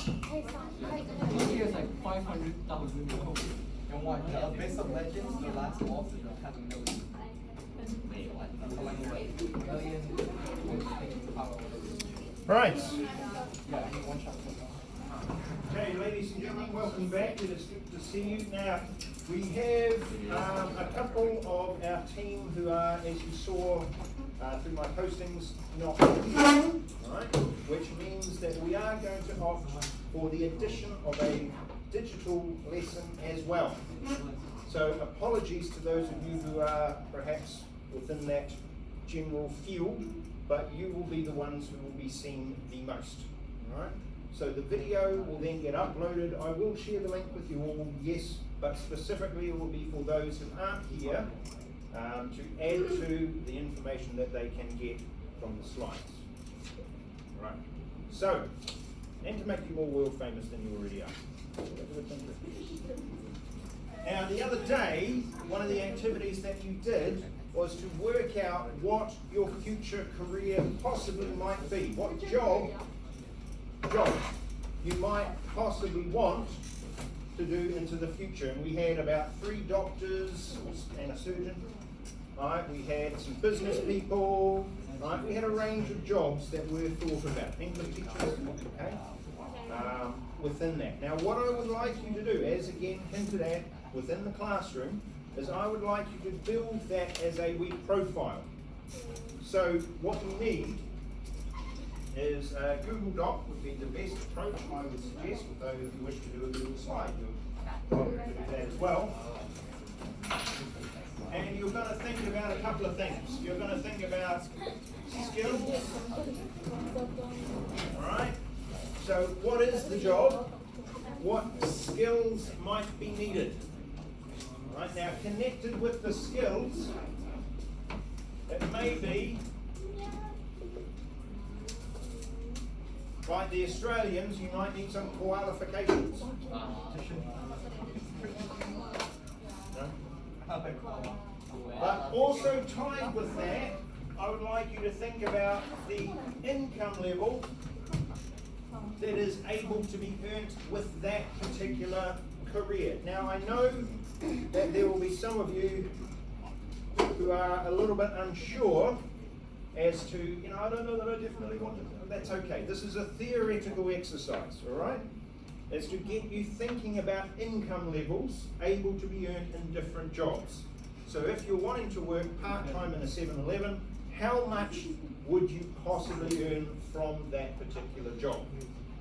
Here's like 500,000. Trong ngoài thì Best of Legends, The Last Boss 看那个没有啊，他们因为Right. yeah, one shot. Okay, ladies and gentlemen, welcome back. It is good to see you. Now, we have a couple of our team who are, as you saw through my postings, not here, right? Which means that we are going to opt for the addition of a digital lesson as well. So apologies to those of you who are perhaps within that general field, but you will be the ones who will be seen the most, all right? So the video will then get uploaded. I will share the link with you all, yes, but specifically it will be for those who aren't here to add to the information that they can get from the slides. All right. So, and to make you more world famous than you already are. Now the other day, one of the activities that you did was to work out what your future career possibly might be, what job you might possibly want to do into the future. And we had about 3 doctors and a surgeon, right? We had some business people, right? We had a range of jobs that were thought about. English teachers, okay? Within that. Now what I would like you to do, as again hinted at within the classroom, is I would like you to build that as a web profile. So what you need is Google Doc would be the best approach, I would suggest, although if you wish to do a Google slide, you're welcome to do that as well. And you're going to think about a couple of things. You're going to think about skills, alright? So what is the job? What skills might be needed? Right, now connected with the skills, it may be, like the Australians, you might need some qualifications. No? But also tied with that, I would like you to think about the income level that is able to be earned with that particular career. Now I know that there will be some of you who are a little bit unsure as to, I don't know that I definitely want to, that's okay. This is a theoretical exercise, all right? It's to get you thinking about income levels able to be earned in different jobs. So if you're wanting to work part-time in a 7-Eleven, how much would you possibly earn from that particular job?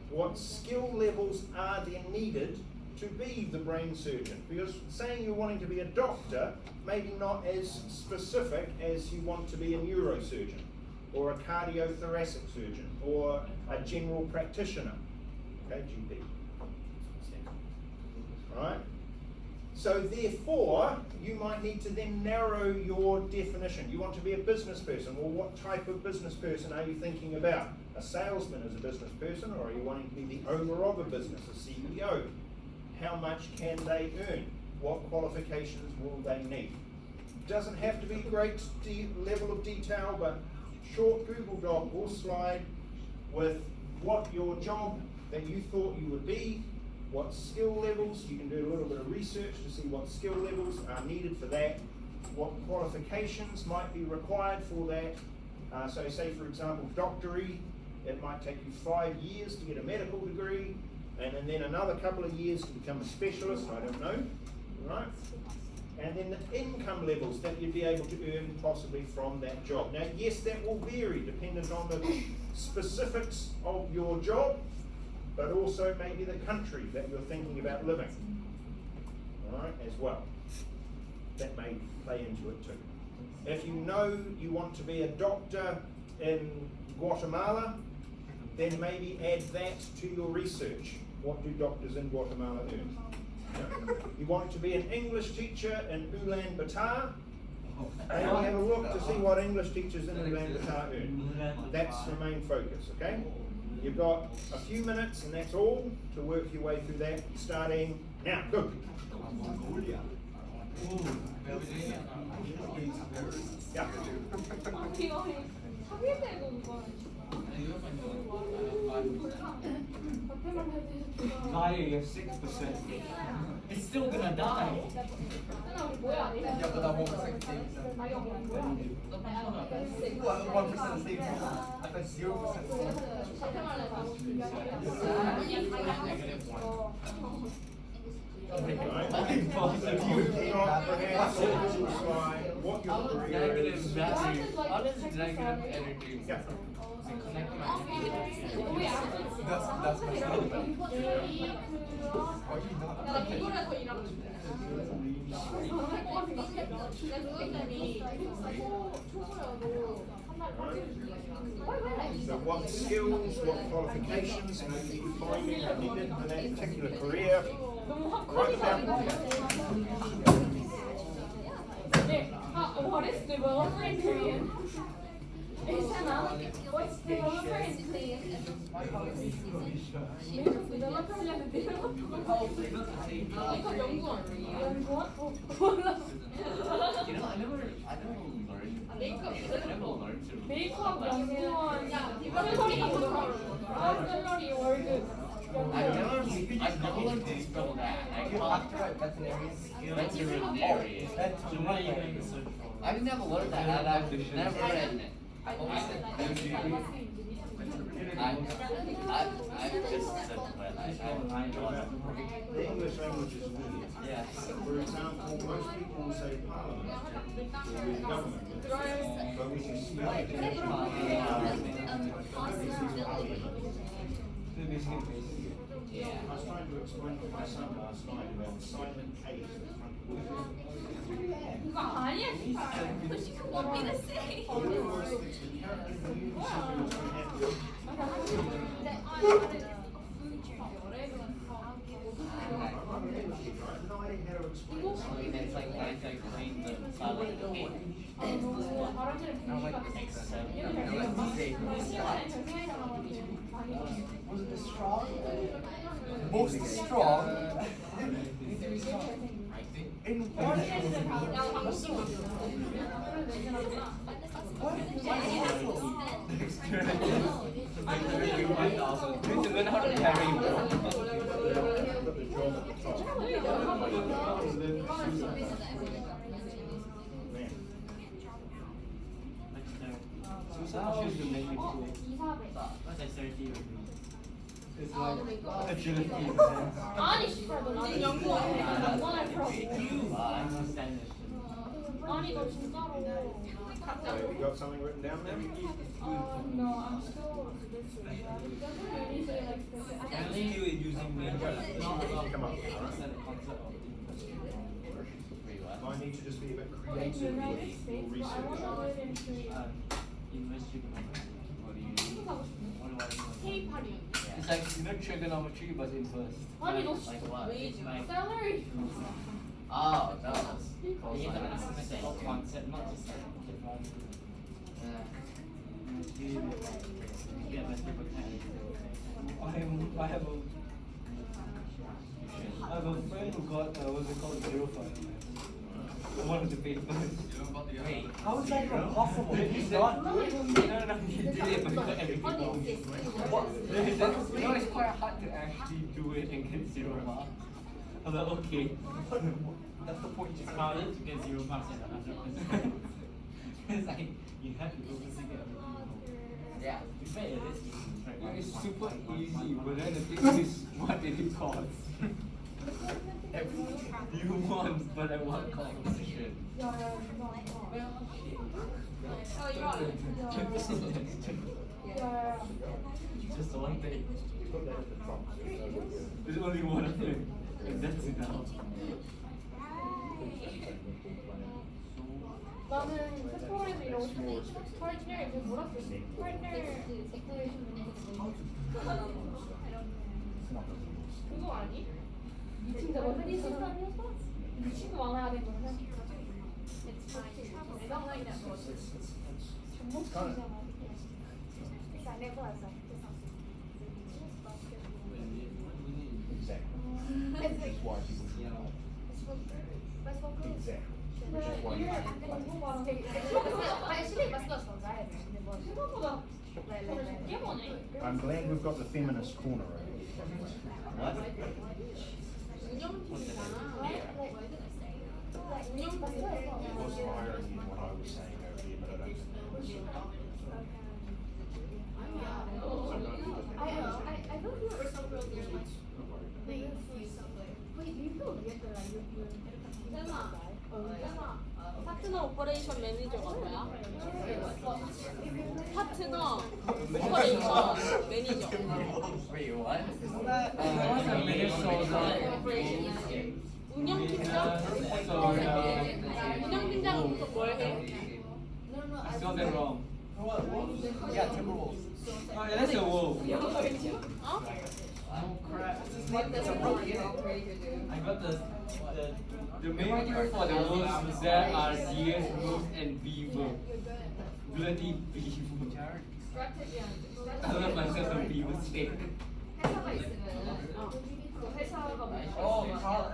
What skill levels are there needed to be the brain surgeon? Because saying you're wanting to be a doctor, maybe not as specific as you want to be a neurosurgeon, or a cardiothoracic surgeon, or a general practitioner, okay, GP. Right? So therefore, you might need to then narrow your definition. You want to be a business person. Well, what type of business person are you thinking about? A salesman is a business person, or are you wanting to be the owner of a business, a CEO? How much can they earn? What qualifications will they need? Doesn't have to be a great level of detail, but short Google Doc or slide with what your job that you thought you would be, what skill levels, you can do a little bit of research to see what skill levels are needed for that, what qualifications might be required for that. So say for example, doctorate, it might take you 5 years to get a medical degree, and then another couple of years to become a specialist, I don't know, right? And then the income levels that you'd be able to earn possibly from that job. Now yes, that will vary dependent on the specifics of your job, but also maybe the country that you're thinking about living, all right, as well. That may play into it too. If you know you want to be a doctor in Guatemala, then maybe add that to your research. What do doctors in Guatemala earn? You want to be an English teacher in Ulaanbaatar, maybe have a look to see what English teachers in Ulaanbaatar earn. That's the main focus, okay? You've got a few minutes, and that's all, to work your way through that, starting now. Go. Yeah. Guy, you have 6%. It's still gonna die. Yeah, but that 1% savings. What 1% savings? I bet 0% what your career Negative is. value. What is negative energy? Yeah. That's my story. Are you not? So what skills, what qualifications are you finding are needed for that particular career? Write them down. What is developer in Korean? What's developer in Korean? You know, I never learned. I never learned to. 메이크업 연구원 썰러리 월급 I never learned to spell that. I After veterinarian. veterinarian. I've never learned that, and I've never written it. I just said what I The English language is weird. yeah. For example, most people will say parliament or the government, but we can spell it Yeah. I was trying to explain to my son last night about silent K's at the front of words. 이거 아니야 진짜 All the words that's inherently new to I have no idea how to explain it. It's like I clean the silent K. Not like accept. Was it strong? Most strong? In what? You need to learn how to carry more. Put the jaw at the top. Man. Choose to make it quick. What's that 30 It's like agility. 아니 씨발 너 지금 연구원해 연구원할 필요 없어 I understand this. 아니 너 진짜로 So you got something written down there? No, I'm still usually like Using major. Come on. Wait, what? I need to just be a bit creative with your research. What do you mean? What do I do? K8이야 It's like, you know, trigonometry, but in first. 아니 너 Like what? Like, salary oh, that was. You have to understand the concept, not just like. Yeah, but people can't. I have a friend who got what's it called 05. One of the papers. Wait. How is that even possible? He's not doing it. No, he did it, but he got everything wrong. What? You know, it's quite hard to actually do it and get 0 marks. I was like, okay. That's the point. It's harder to get 0 marks than 100%. It's like, you have to go to get everything wrong. Yeah, you bet it is easy. Right? It's super easy, but then the thing is, what did it cost? You won, but at what competition? Just one thing. Put that at the top. There's only one thing. And that's enough. 나는 세포에서 이러고 싶어 파트너 이제 뭐라 그랬지? 파트너 그거 아니? 미친다 뭐 흔히 쓰는 미친도 많아야 되는 거야 Exactly. Which is why people should know. Exactly. Which is why you should 생각보다 되게 많네 I'm glad we've got the feminist corner over here. 운영팀이잖아. It was irony in what I was saying over here, but I don't think that was. I don't feel for some girls they're like they use something. Wait, you feel weird that like 파트너 오퍼레이션 매니저가 뭐야? 파트너 오퍼레이션 매니저. Wait, what? Isn't that? 운영팀장? 운영팀장부터 뭘 해? I spelled that wrong. What? Yeah, Timberwolves. Oh, yeah, that's a wolf. 어? Oh crap. It's a rookie. I got the manager for the wolves that are CS, wolves, and beaver. Bloody beaver. I love myself some beaver steak. 회사가 있으면 그 회사가 Oh, 뭐 Carl.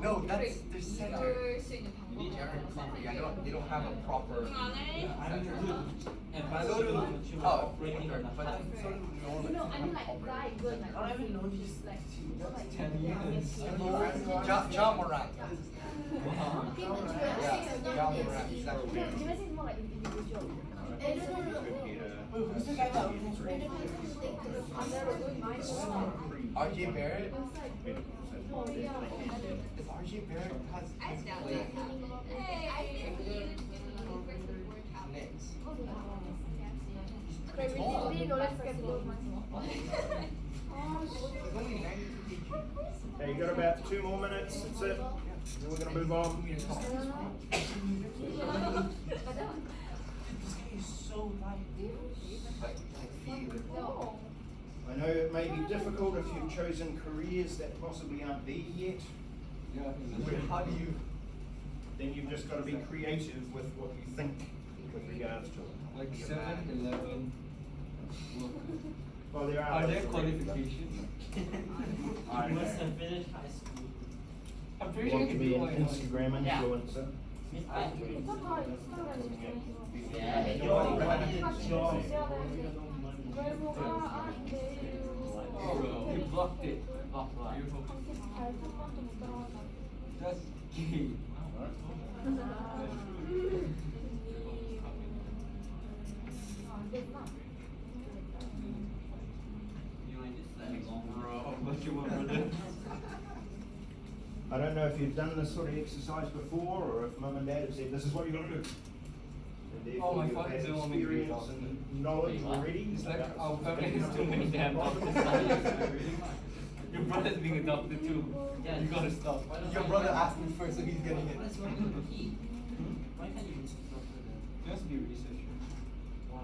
No, that's their center. 그럴 수 있는 You need 방법. They don't have a proper. 안 해? I'm good. And So do operating or but not. so do New Orleans. No, I mean like guy good like. I don't even know these like 10 years. John Morant. Wow. Yeah, John Morant. Exactly. Do you think more like individual? Wait, who's the guy that RJ Barrett? Oh yeah. If RJ Barrett has played Knicks. Really knowledge get He's only 92 PG. Okay, you got about 2 more minutes. That's it. Then we're going to move on. This guy is so like feeling. I know it may be difficult if you've chosen careers that possibly aren't there yet. Wait, how do you? Then you've just got to be creative with what you think with regards to it. Like 7-Eleven. Well, there Are are. there qualifications? You must have finished high school. I'm You pretty sure want to be an I know. Instagram influencer. Yeah, you already did a job. You blocked it. That's gay. What you want, brother? I don't know if you've done this sort of exercise before, or if mum and dad have said this is what you're going to do. And therefore Oh, my you've father had doesn't want me to do experience that. and knowledge already. It's like about our family picking has up too many damn problems. doctors. Your brother's being adopted too. Yeah, You gotta stop. Your brother asked me first, so he's getting it. What's wrong with the key? Why can't you use it? Just be a researcher. Why?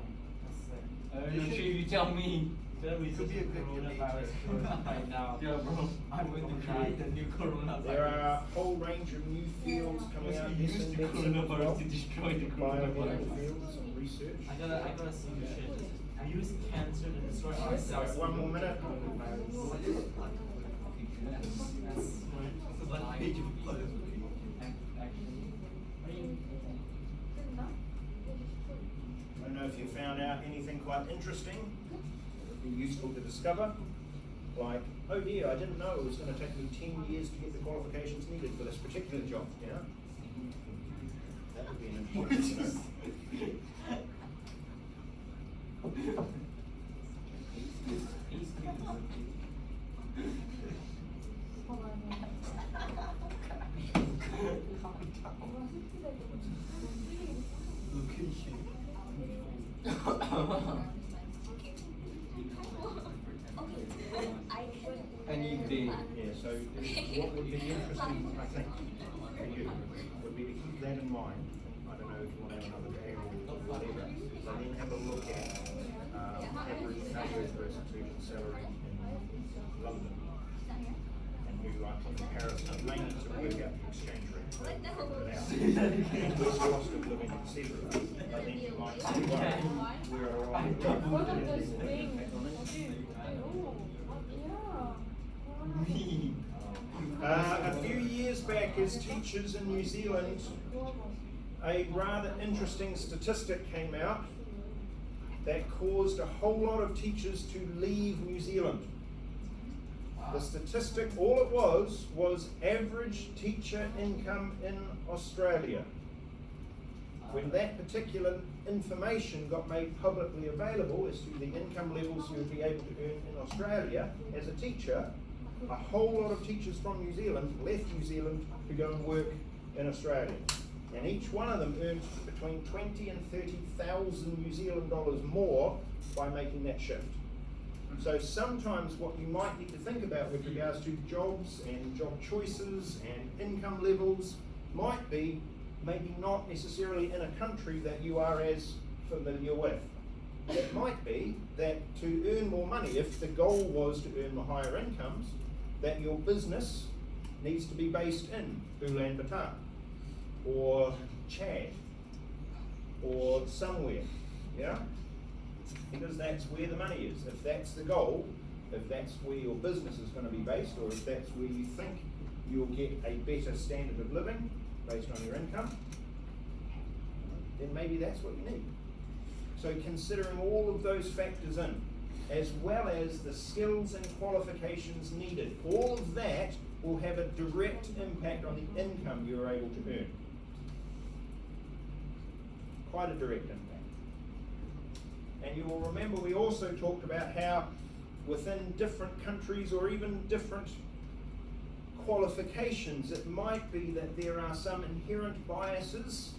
That's You're sure you tell me. it could be a good coronavirus right now. Yeah, bro. I'm going to create the new coronavirus. There are a whole range of new fields coming out. We used the coronavirus to destroy the Biomedical coronavirus. fields and research. I got a solution. We use cancer to destroy Right, ourselves. 1 more minute. I don't know if you found out anything quite interesting that would be useful to discover. Like, oh dear, I didn't know it was going to take me 10 years to get the qualifications needed for this particular job, you know? That would be an important to know. Any day. Yeah, so what would be interesting, I think, for you, would be to keep that in mind. I don't know if you want to have another day or whatever, but then have a look at average versus student salary in London. And do like a comparison, mainly to work out the exchange rate. Work it out. Where's the cost of living, etc. But then you might say, well, we're all right. What are those things? Me. A few years back, as teachers in New Zealand, a rather interesting statistic came out that caused a whole lot of teachers to leave New Zealand. The statistic, all it was average teacher income in Australia. When that particular information got made publicly available as to the income levels you would be able to earn in Australia as a teacher, a whole lot of teachers from New Zealand left New Zealand to go and work in Australia. And each one of them earned between 20 and 30,000 New Zealand dollars more by making that shift. So sometimes what you might need to think about with regards to jobs and job choices and income levels might be maybe not necessarily in a country that you are as familiar with. It might be that to earn more money, if the goal was to earn the higher incomes, that your business needs to be based in Ulaanbaatar or Chad or somewhere, yeah? Because that's where the money is. If that's the goal, if that's where your business is going to be based, or if that's where you think you'll get a better standard of living based on your income, then maybe that's what you need. So considering all of those factors in, as well as the skills and qualifications needed, all of that will have a direct impact on the income you're able to earn. Quite a direct impact. And you will remember we also talked about how within different countries or even different qualifications, it might be that there are some inherent biases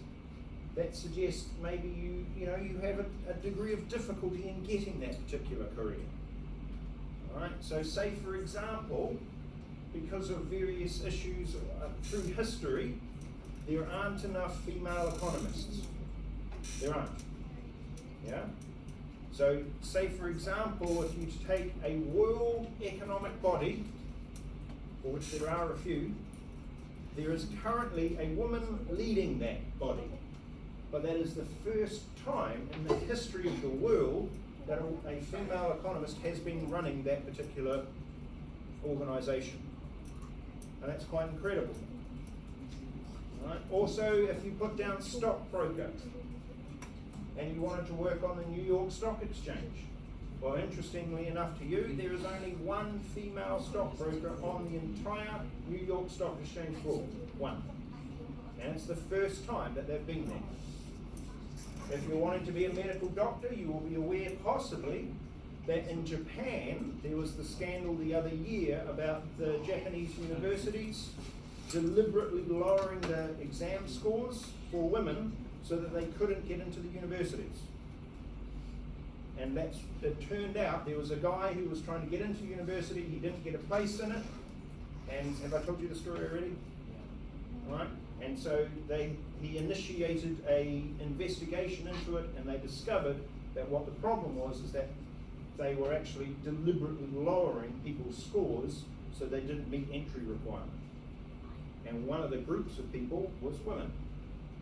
that suggest maybe you have a degree of difficulty in getting that particular career. Alright, so say for example, because of various issues through history, there aren't enough female economists. There aren't. Yeah? So say for example, if you take a world economic body, for which there are a few, there is currently a woman leading that body. But that is the first time in the history of the world that a female economist has been running that particular organisation. And that's quite incredible. Right? Also, if you put down stockbroker and you wanted to work on the New York Stock Exchange, well, interestingly enough to you, there is only one female stockbroker on the entire New York Stock Exchange floor. One. And it's the first time that they've been there. If you're wanting to be a medical doctor, you will be aware possibly that in Japan there was the scandal the other year about the Japanese universities deliberately lowering the exam scores for women so that they couldn't get into the universities. And it turned out there was a guy who was trying to get into university, he didn't get a place in it, and have I told you the story already? Right? And so he initiated a investigation into it, and they discovered that what the problem was is that they were actually deliberately lowering people's scores so they didn't meet entry requirements. And one of the groups of people was women.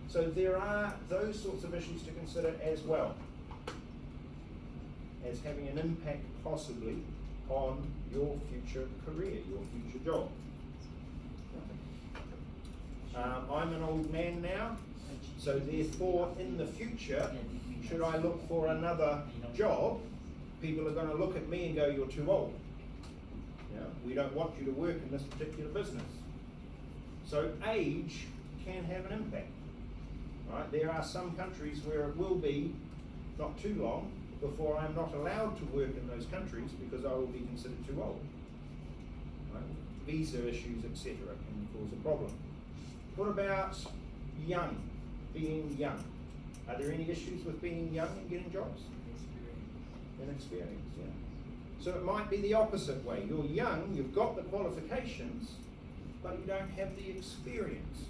So there are those sorts of issues to consider as well as having an impact possibly on your future career, your future job. I'm an old man now, so therefore in the future, should I look for another job, people are going to look at me and go, you're too old. Yeah? We don't want you to work in this particular business. So age can have an impact. Right? There are some countries where it will be not too long before I'm not allowed to work in those countries because I will be considered too old. Right? Visa issues, etc. can cause a problem. What about young, being young? Are there any issues with being young and getting jobs? Inexperience, yeah. So it might be the opposite way. You're young, you've got the qualifications, but you don't have the experience.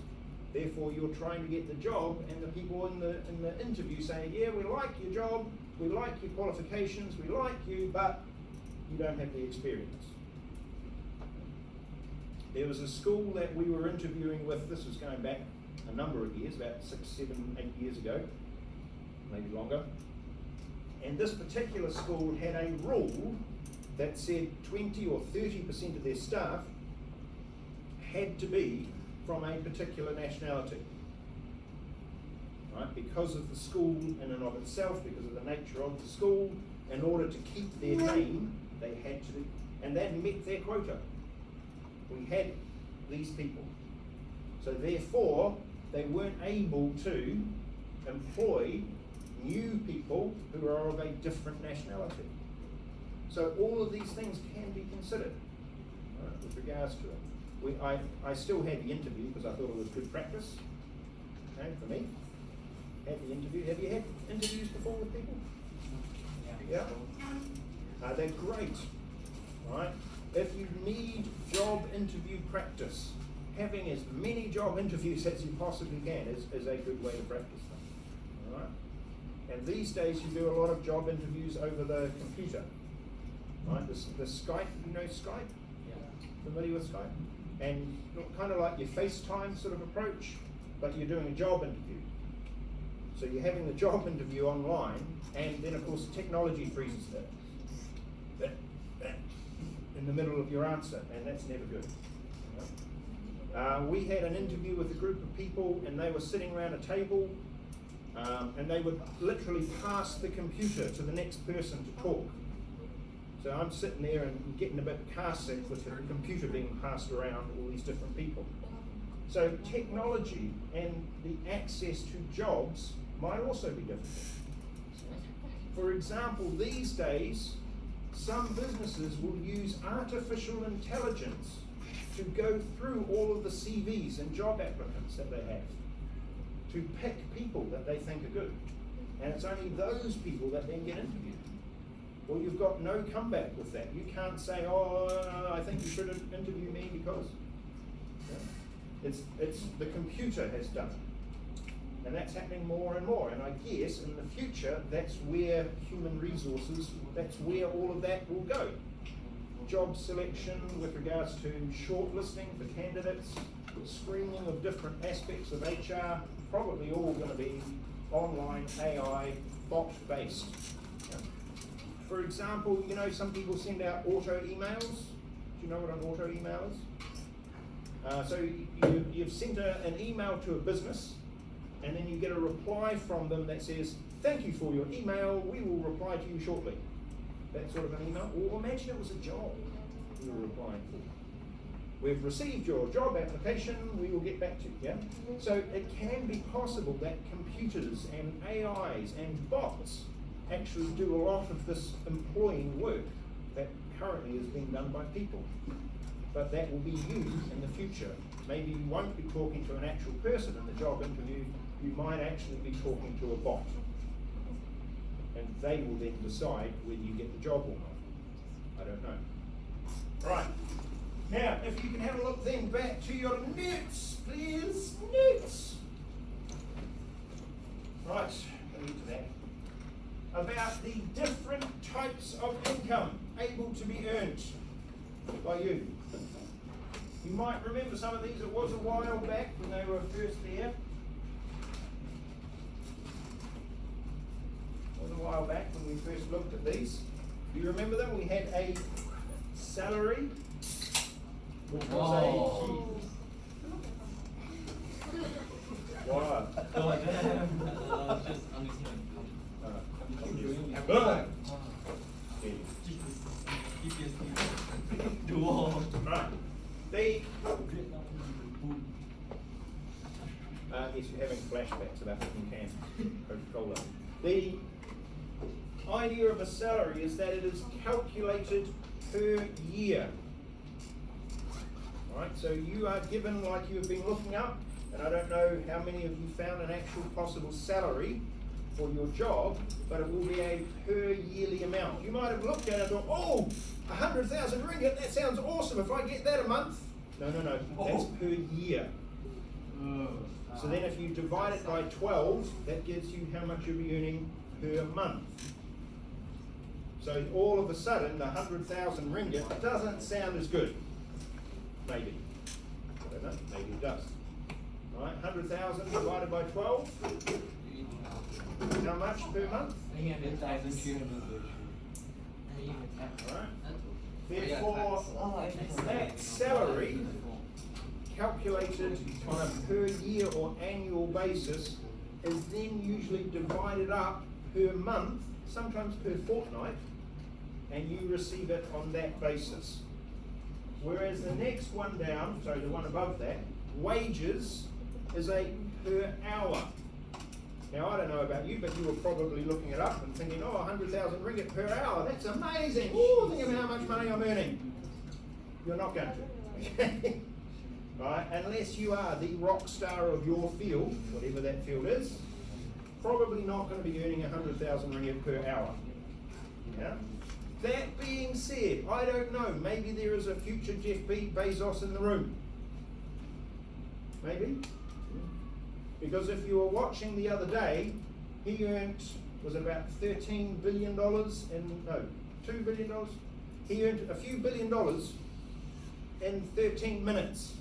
Therefore, you're trying to get the job, and the people in the interview say, yeah, we like your job, we like your qualifications, we like you, but you don't have the experience. There was a school that we were interviewing with, this was going back a number of years, about 6, 7, 8 years ago, maybe longer. And this particular school had a rule that said 20 or 30% of their staff had to be from a particular nationality. Right? Because of the school in and of itself, because of the nature of the school, in order to keep their name, they had to and they'd met their quota. We had these people. So therefore, they weren't able to employ new people who are of a different nationality. So all of these things can be considered, right, with regards to it. I still had the interview because I thought it was good practice, okay, for me. Had the interview. Have you had interviews before with people? Yeah? They're great, right? If you need job interview practice, having as many job interviews as you possibly can is a good way to practice them, all right? And these days you do a lot of job interviews over the computer, right? The Skype, you know Skype? Familiar with Skype? And kind of like your FaceTime sort of approach, but you're doing a job interview. So you're having the job interview online, and then of course technology freezes that in the middle of your answer, and that's never good. We had an interview with a group of people, and they were sitting around a table, and they would literally pass the computer to the next person to talk. So I'm sitting there and getting a bit car sick with the computer being passed around all these different people. So technology and the access to jobs might also be difficult. For example, these days, some businesses will use artificial intelligence to go through all of the CVs and job applicants that they have, to pick people that they think are good. And it's only those people that then get interviewed. Well, you've got no comeback with that. You can't say, oh, I think you should interview me because. Yeah. It's the computer has done it. And that's happening more and more. And I guess in the future, that's where human resources, that's where all of that will go. Job selection with regards to shortlisting for candidates, screening of different aspects of HR, probably all going to be online, AI, bot-based. Yeah. For example, you know, some people send out auto emails. Do you know what an auto email is? So you've sent an email to a business, and then you get a reply from them that says, thank you for your email, we will reply to you shortly. That sort of an email. Or imagine it was a job you were replying for. We've received your job application, we will get back to you. Yeah? So it can be possible that computers and AIs and bots actually do a lot of this employing work that currently is being done by people. But that will be used in the future. Maybe you won't be talking to an actual person in the job interview, you might actually be talking to a bot. And they will then decide whether you get the job or not. I don't know. Right. Now, if you can have a look then back to your notes, please. Notes. Right, I'll get to that. About the different types of income able to be earned by you. You might remember some of these. It was a while back when they were first there. It was a while back when we first looked at these. Do you remember them? We had a salary, which was What? Just understand. Right. Yes, you're having flashbacks about drinking Coca-Cola. The idea of a salary is that it is calculated per year. Right, so you are given, like you have been looking up, and I don't know how many of you found an actual possible salary for your job, but it will be a per yearly amount. You might have looked at it and thought, oh, 100,000 ringgit, that sounds awesome. If I get that a month, no, that's per year. So then if you divide it by 12, that gives you how much you'll be earning per month. So all of a sudden, the 100,000 ringgit doesn't sound as good. Maybe. I don't know, maybe it does. All right, 100,000 divided by 12. How much per month? 300,000. All right. Therefore, that salary calculated on a per year or annual basis is then usually divided up per month, sometimes per fortnight, and you receive it on that basis. Whereas the next one down, so the one above that, wages is a per hour. Now, I don't know about you, but you were probably looking it up and thinking, oh, 100,000 ringgit per hour, that's amazing. Ooh, think of how much money I'm earning. You're not going to. Okay? Right? Unless you are the rock star of your field, whatever that field is, probably not going to be earning 100,000 ringgit per hour. Yeah? That being said, I don't know, maybe there is a future Jeff Bezos in the room. Maybe? Because if you were watching the other day, he earned, was it about $13 billion $2 billion? He earned a few $1 billion in 13 minutes.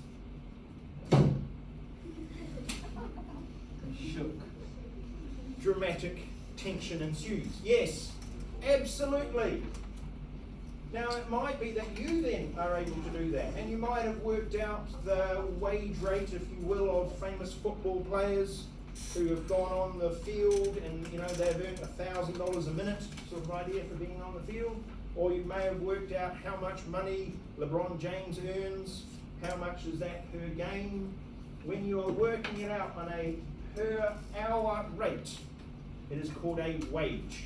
Shook. Dramatic tension ensues. Yes, absolutely. Now it might be that you then are able to do that, and you might have worked out the wage rate, if you will, of famous football players who have gone on the field and they've earned $1,000 a minute, sort of idea for being on the field. Or you may have worked out how much money LeBron James earns, how much is that per game. When you are working it out on a per hour rate, it is called a wage.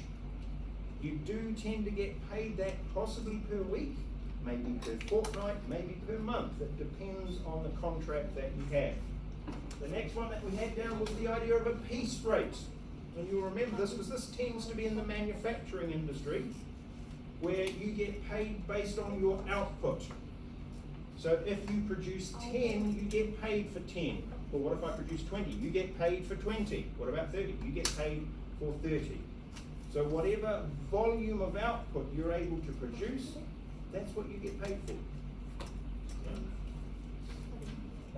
You do tend to get paid that possibly per week, maybe per fortnight, maybe per month. It depends on the contract that you have. The next one that we had down was the idea of a piece rate. And you'll remember this because this tends to be in the manufacturing industry, where you get paid based on your output. So if you produce 10, you get paid for 10. Well, what if I produce 20? You get paid for 20. What about 30? You get paid for 30. So whatever volume of output you're able to produce, that's what you get paid for.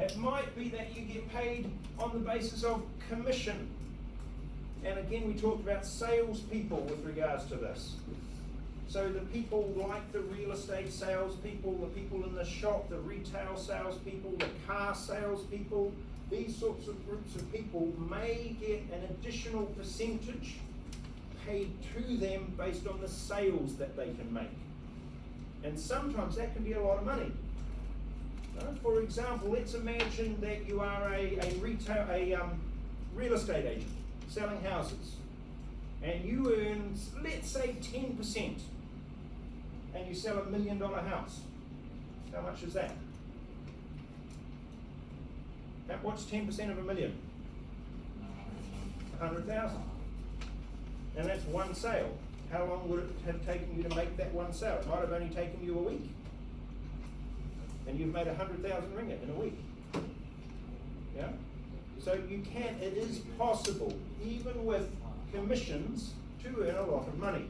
It might be that you get paid on the basis of commission. And again, we talked about salespeople with regards to this. So the people like the real estate salespeople, the people in the shop, the retail salespeople, the car salespeople, these sorts of groups of people may get an additional percentage paid to them based on the sales that they can make. And sometimes that can be a lot of money. For example, let's imagine that you are a real estate agent selling houses, and you earn, let's say, 10%, and you sell $1 million house. How much is that? What's 10% of $1 million? 100,000. And that's one sale. How long would it have taken you to make that one sale? It might have only taken you a week. And you've made 100,000 ringgit in a week. Yeah? So it is possible, even with commissions, to earn a lot of money.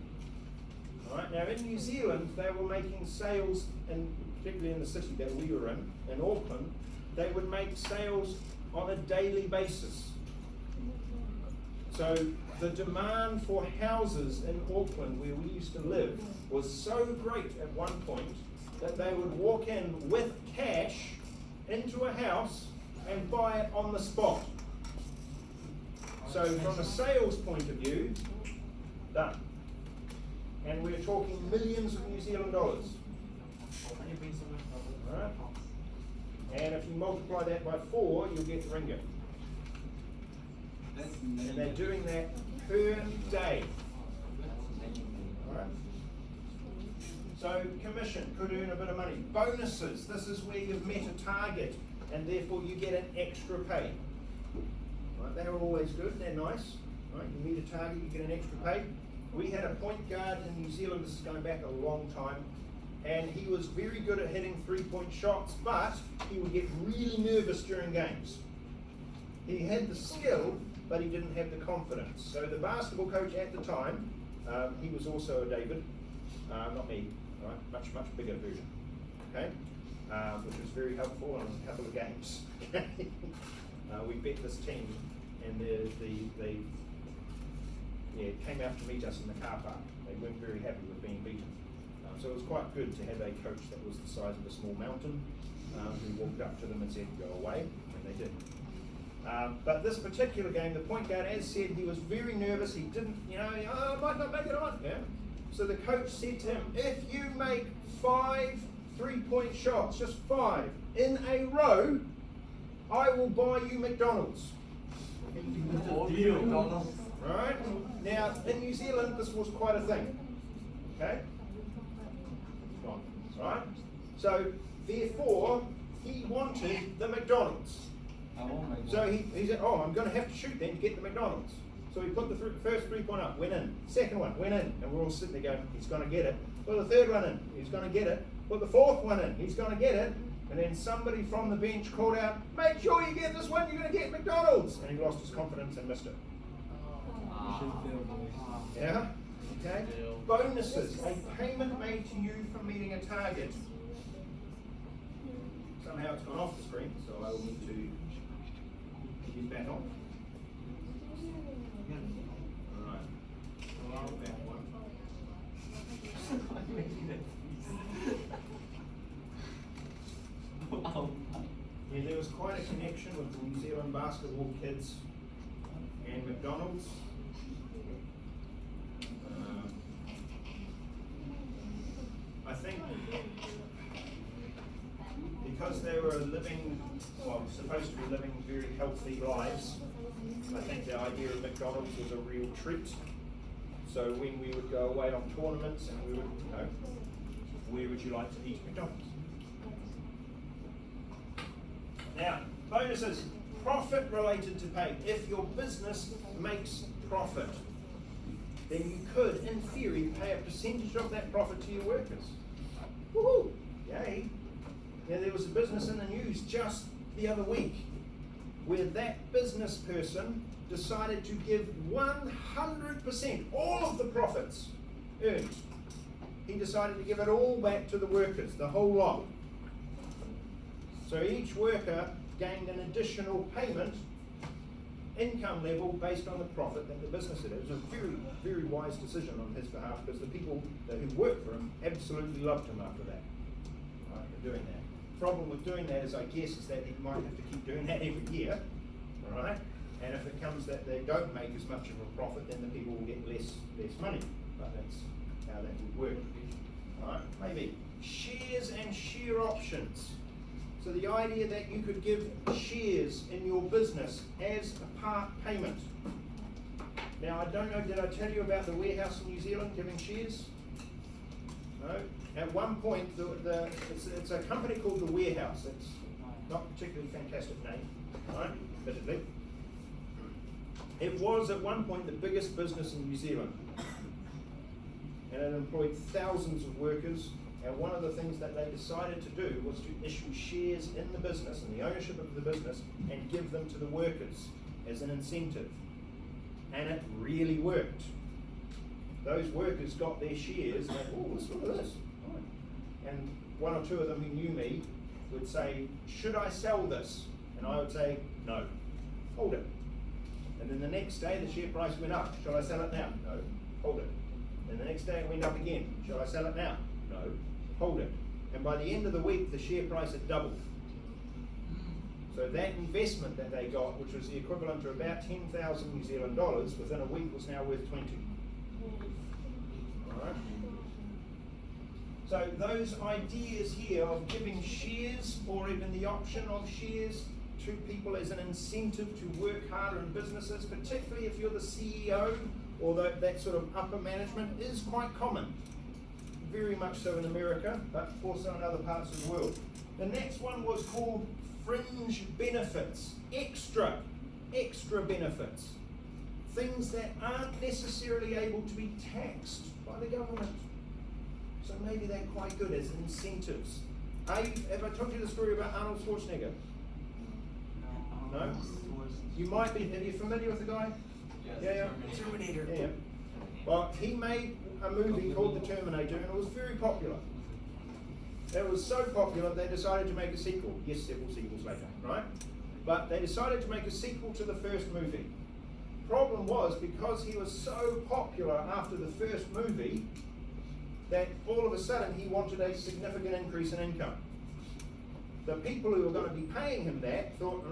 All right? Now in New Zealand, they were making sales, and particularly in the city that we were in Auckland, they would make sales on a daily basis. So the demand for houses in Auckland, where we used to live, was so great at one point that they would walk in with cash into a house and buy it on the spot. So from a sales point of view, done. And we're talking millions of New Zealand dollars. Right? And if you multiply that by 4, you'll get ringgit. And they're doing that per day. Alright? So commission could earn a bit of money. Bonuses, this is where you've met a target and therefore you get an extra pay. Right? They're always good, they're nice. Right? You meet a target, you get an extra pay. We had a point guard in New Zealand, this is going back a long time, and he was very good at hitting three-point shots, but he would get really nervous during games. He had the skill, but he didn't have the confidence. So the basketball coach at the time, he was also a David, not me, right? Much bigger version, okay? Which was very helpful in a couple of games. We bet this team, and they came out to meet us in the car park. They weren't very happy with being beaten. So it was quite good to have a coach that was the size of a small mountain, who walked up to them and said, "Go away," and they did. But this particular game, the point guard, as said, he was very nervous. He didn't, I might not make it on. Yeah. So the coach said to him, if you make 5 3-point shots, just 5, in a row, I will buy you McDonald's. McDonald's. Right? Now, in New Zealand, this was quite a thing. Okay? Right? So, therefore, he wanted the McDonald's. So he said, oh, I'm going to have to shoot then to get the McDonald's. So he put the first 3-point up, went in. Second one, went in. And we're all sitting there going, he's going to get it. Put the third one in, he's going to get it. Put the fourth one in, he's going to get it. And then somebody from the bench called out, make sure you get this one, you're going to get McDonald's. And he lost his confidence and missed it. Yeah? Okay? Bonuses, a payment made to you for meeting a target. Somehow it's gone off the screen, so I will need to get back on. Alright. That one. Yeah, there was quite a connection with the New Zealand basketball kids and McDonald's. I think because they were living, well, supposed to be living very healthy lives, I think the idea of McDonald's was a real treat. So when we would go away on tournaments and we would, you know, where would you like to eat McDonald's? Now, bonuses, profit related to pay. If your business makes profit, then you could, in theory, pay a percentage of that profit to your workers. Woohoo! Yay! Now, there was a business in the news just the other week where that business person decided to give 100%, all of the profits earned. He decided to give it all back to the workers, the whole lot. So each worker gained an additional payment, income level, based on the profit that the business did. It was a very, very wise decision on his behalf because the people who worked for him absolutely loved him after that, right, for doing that. The problem with doing that is, I guess, is that he might have to keep doing that every year, right? And if it comes that they don't make as much of a profit, then the people will get less money. But that's how that would work. Right? Maybe shares and share options. So the idea that you could give shares in your business as a part payment. Now, I don't know, did I tell you about the warehouse in New Zealand giving shares? No? At one point, it's a company called the Warehouse. It's not a particularly fantastic name, right? Admittedly. It was at one point the biggest business in New Zealand. And it employed thousands of workers. And one of the things that they decided to do was to issue shares in the business and the ownership of the business and give them to the workers as an incentive. And it really worked. Those workers got their shares and they, oh, let's look at this. And one or two of them who knew me would say, should I sell this? And I would say, no, hold it. And then the next day the share price went up. Shall I sell it now? No, hold it. And the next day it went up again. Shall I sell it now? No, hold it. And by the end of the week the share price had doubled. So that investment that they got, which was the equivalent to about 10,000 New Zealand dollars, within a week was now worth 20. Alright? So those ideas here of giving shares or even the option of shares to people as an incentive to work harder in businesses, particularly if you're the CEO or that sort of upper management, is quite common. Very much so in America, but also in other parts of the world. The next one was called fringe benefits, extra benefits. Things that aren't necessarily able to be taxed by the government. So maybe they're quite good as incentives. Have I told you the story about Arnold Schwarzenegger? No? You might be, are you familiar with the guy? Yes. Yeah. Terminator. Yeah. Well, he made a movie called The Terminator and it was very popular. It was so popular they decided to make a sequel. Yes, several sequels later, right? But they decided to make a sequel to the first movie. Problem was, because he was so popular after the first movie, that all of a sudden he wanted a significant increase in income. The people who were going to be paying him that thought,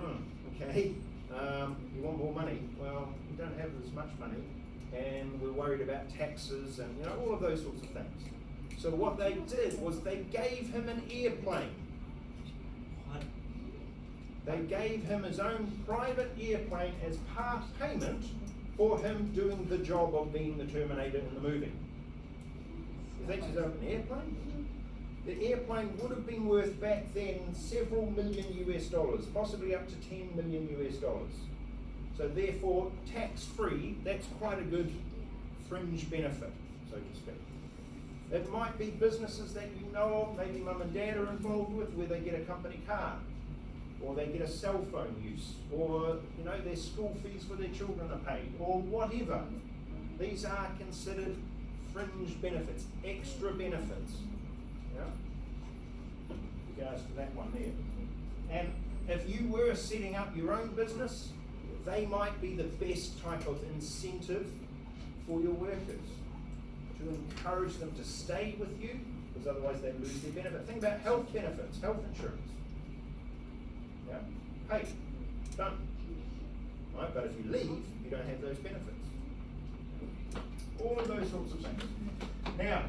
okay, you want more money? Well, you don't have as much money. and we're worried about taxes and all of those sorts of things. So what they did was they gave him an airplane. They gave him his own private airplane as part payment for him doing the job of being the Terminator in the movie. He thinks he's owned an airplane? The airplane would have been worth back then several million US dollars, possibly up to 10 million US dollars. So therefore, tax-free, that's quite a good fringe benefit, so to speak. It might be businesses that you know of, maybe mum and dad are involved with, where they get a company car, or they get a cell phone use, or their school fees for their children are paid, or whatever. These are considered fringe benefits, extra benefits. Regards to that one there. And if you were setting up your own business, they might be the best type of incentive for your workers, to encourage them to stay with you, because otherwise they lose their benefit. Think about health benefits, health insurance. Hey, done. Right? But if you leave, you don't have those benefits. All of those sorts of things. Now,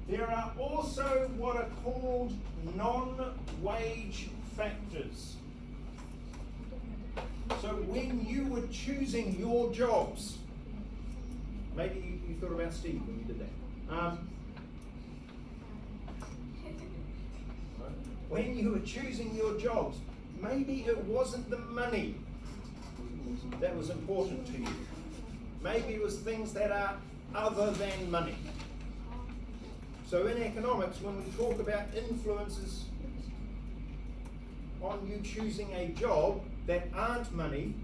there are also what are called non-wage factors. So when you were choosing your jobs, maybe you thought about Steve when you did that. When you were choosing your jobs, maybe it wasn't the money that was important to you. Maybe it was things that are other than money. So in economics, when we talk about influences on you choosing a job that aren't money,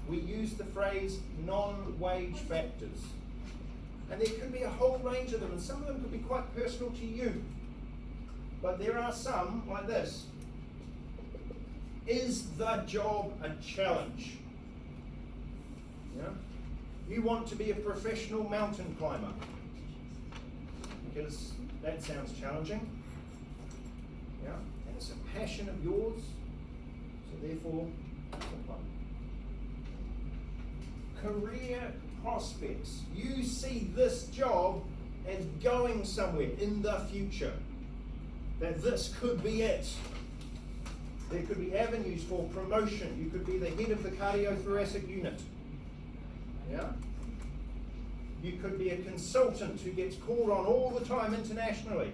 we use the phrase non-wage factors. And there could be a whole range of them, and some of them could be quite personal to you. But there are some, like this. Is the job a challenge? You want to be a professional mountain climber, because that sounds challenging. And it's a passion of yours, so therefore, it's fun. Career prospects. You see this job as going somewhere in the future. That this could be it. There could be avenues for promotion. You could be the head of the cardiothoracic unit. You could be a consultant who gets called on all the time internationally.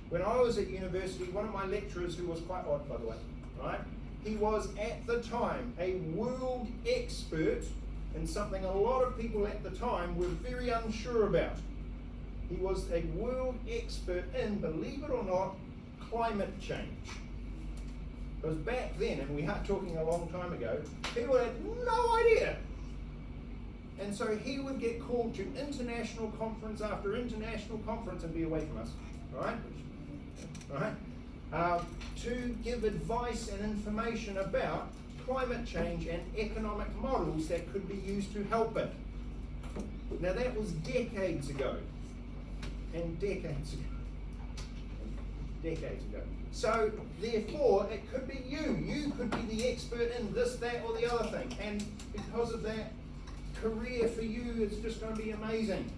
When I was at university, one of my lecturers, who was quite odd by the way, right? He was at the time a world expert in something a lot of people at the time were very unsure about. He was a world expert in, believe it or not, climate change. Because back then, and we are talking a long time ago, people had no idea. And so he would get called to international conference after international conference and be away from us, right? To give advice and information about climate change and economic models that could be used to help it. Now that was decades ago. And decades ago. So therefore, it could be you. You could be the expert in this, that, or the other thing. And because of that, career for you is just going to be amazing.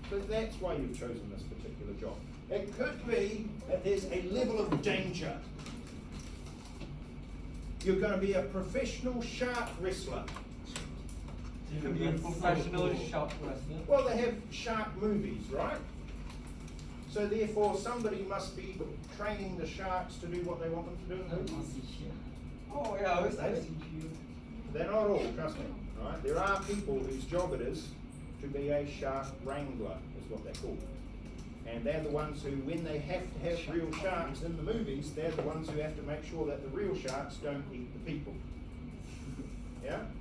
So that's why you've chosen this particular job. It could be that there's a level of danger. You're going to be a professional shark wrestler. You could be a professional shark wrestler. Well, they have shark movies, right? So therefore, somebody must be training the sharks to do what they want them to do in the movies. Oh yeah, I was They're not all, trust me. Right? There are people whose job it is to be a shark wrangler, is what they're called. And they're the ones who, when they have to have real sharks in the movies, they're the ones who have to make sure that the real sharks don't eat the people.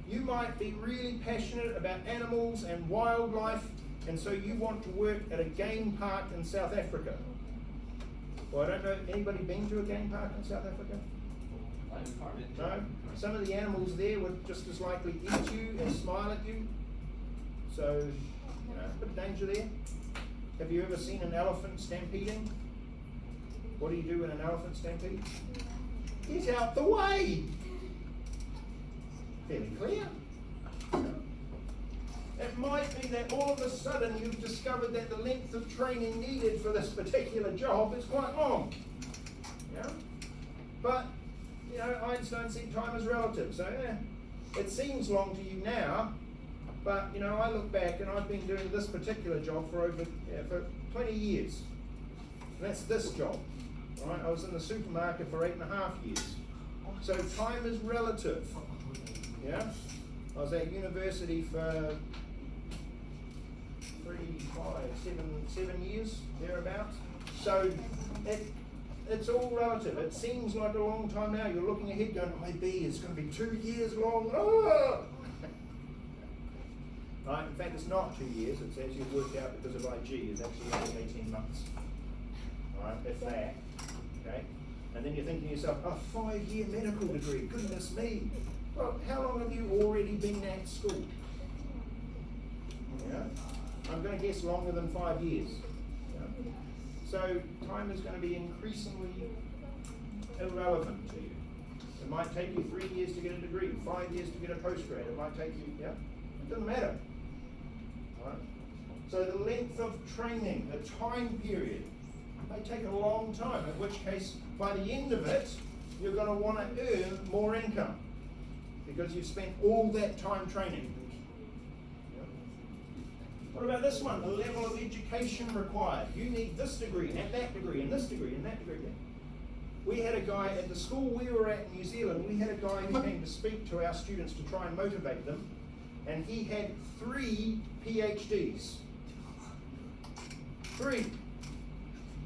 You might be really passionate about animals and wildlife, and so you want to work at a game park in South Africa. Well, I don't know, anybody been to a game park in South Africa? No? Some of the animals there would just as likely eat you and smile at you. So, a bit of danger there. Have you ever seen an elephant stampeding? What do you do when an elephant stampedes? Get out the way! Fairly clear. It might be that all of a sudden you've discovered that the length of training needed for this particular job is quite long. Yeah? But, you know, Einstein said time is relative, so it seems long to you now, but, you know, I look back and I've been doing this particular job for for 20 years. And that's this job. Right? I was in the supermarket for 8.5 years. So time is relative. Yeah? I was at university for 7 years, thereabouts. So it's all relative. It seems like a long time now. You're looking ahead going, maybe it's going to be 2 years long. Oh! Right? In fact, it's not 2 years. It's actually worked out because of IG. It's actually only 18 months. Right? If that. Okay? And then you're thinking to yourself, a 5-year medical degree, goodness me. Well, how long have you already been at school? Yeah? I'm going to guess longer than 5 years. Yeah? So time is going to be increasingly irrelevant to you. It might take you 3 years to get a degree, 5 years to get a postgrad. It might take you, yeah? It doesn't matter. Right? So the length of training, the time period, may take a long time, in which case, by the end of it, you're going to want to earn more income because you've spent all that time training. Yeah. What about this one? The level of education required. You need this degree, and that degree, and this degree, and that degree. We had a guy at the school we were at in New Zealand, we had a guy who came to speak to our students to try and motivate them, and he had 3 PhDs. 3.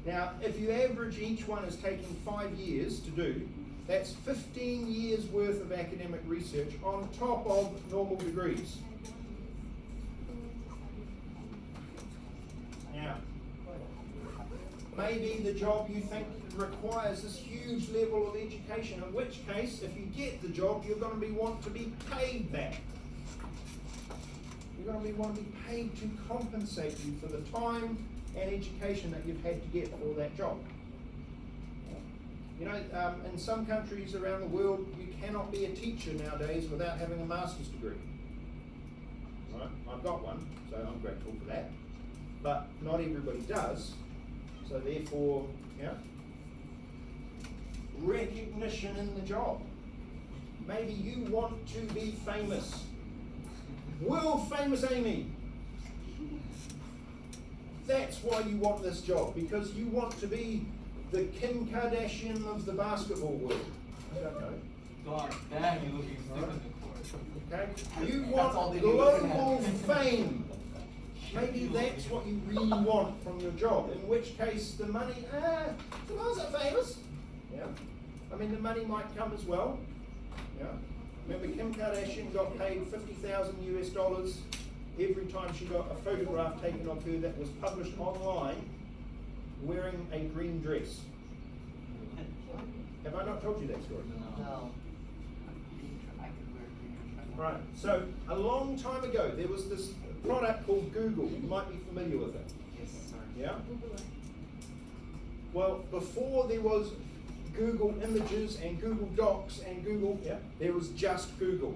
Now, if you average each one as taking 5 years to do, that's 15 years worth of academic research on top of normal degrees. Now, maybe the job you think requires this huge level of education, in which case, if you get the job, you're going to want to be paid that. You're going to want to be paid to compensate you for the time and education that you've had to get for that job. You know, in some countries around the world, you cannot be a teacher nowadays without having a master's degree. Right? I've got one, so I'm grateful for that. But not everybody does. So therefore, yeah, recognition in the job. Maybe you want to be famous. World famous Amy. That's why you want this job, because you want to be the Kim Kardashian of the basketball world. I don't know. God damn, you're looking stupid. Okay? You want global fame. Maybe that's what you really want from your job, in which case the money, so I was famous. Yeah. I mean, the money might come as well. Yeah. Remember, Kim Kardashian got paid $50,000 every time she got a photograph taken of her that was published online wearing a green dress. Have I not told you that story? No. Right, so a long time ago there was this product called Google. You might be familiar with it. Yes, sir. Yeah? Well, before there was Google Images and Google Docs and Google, there was just Google.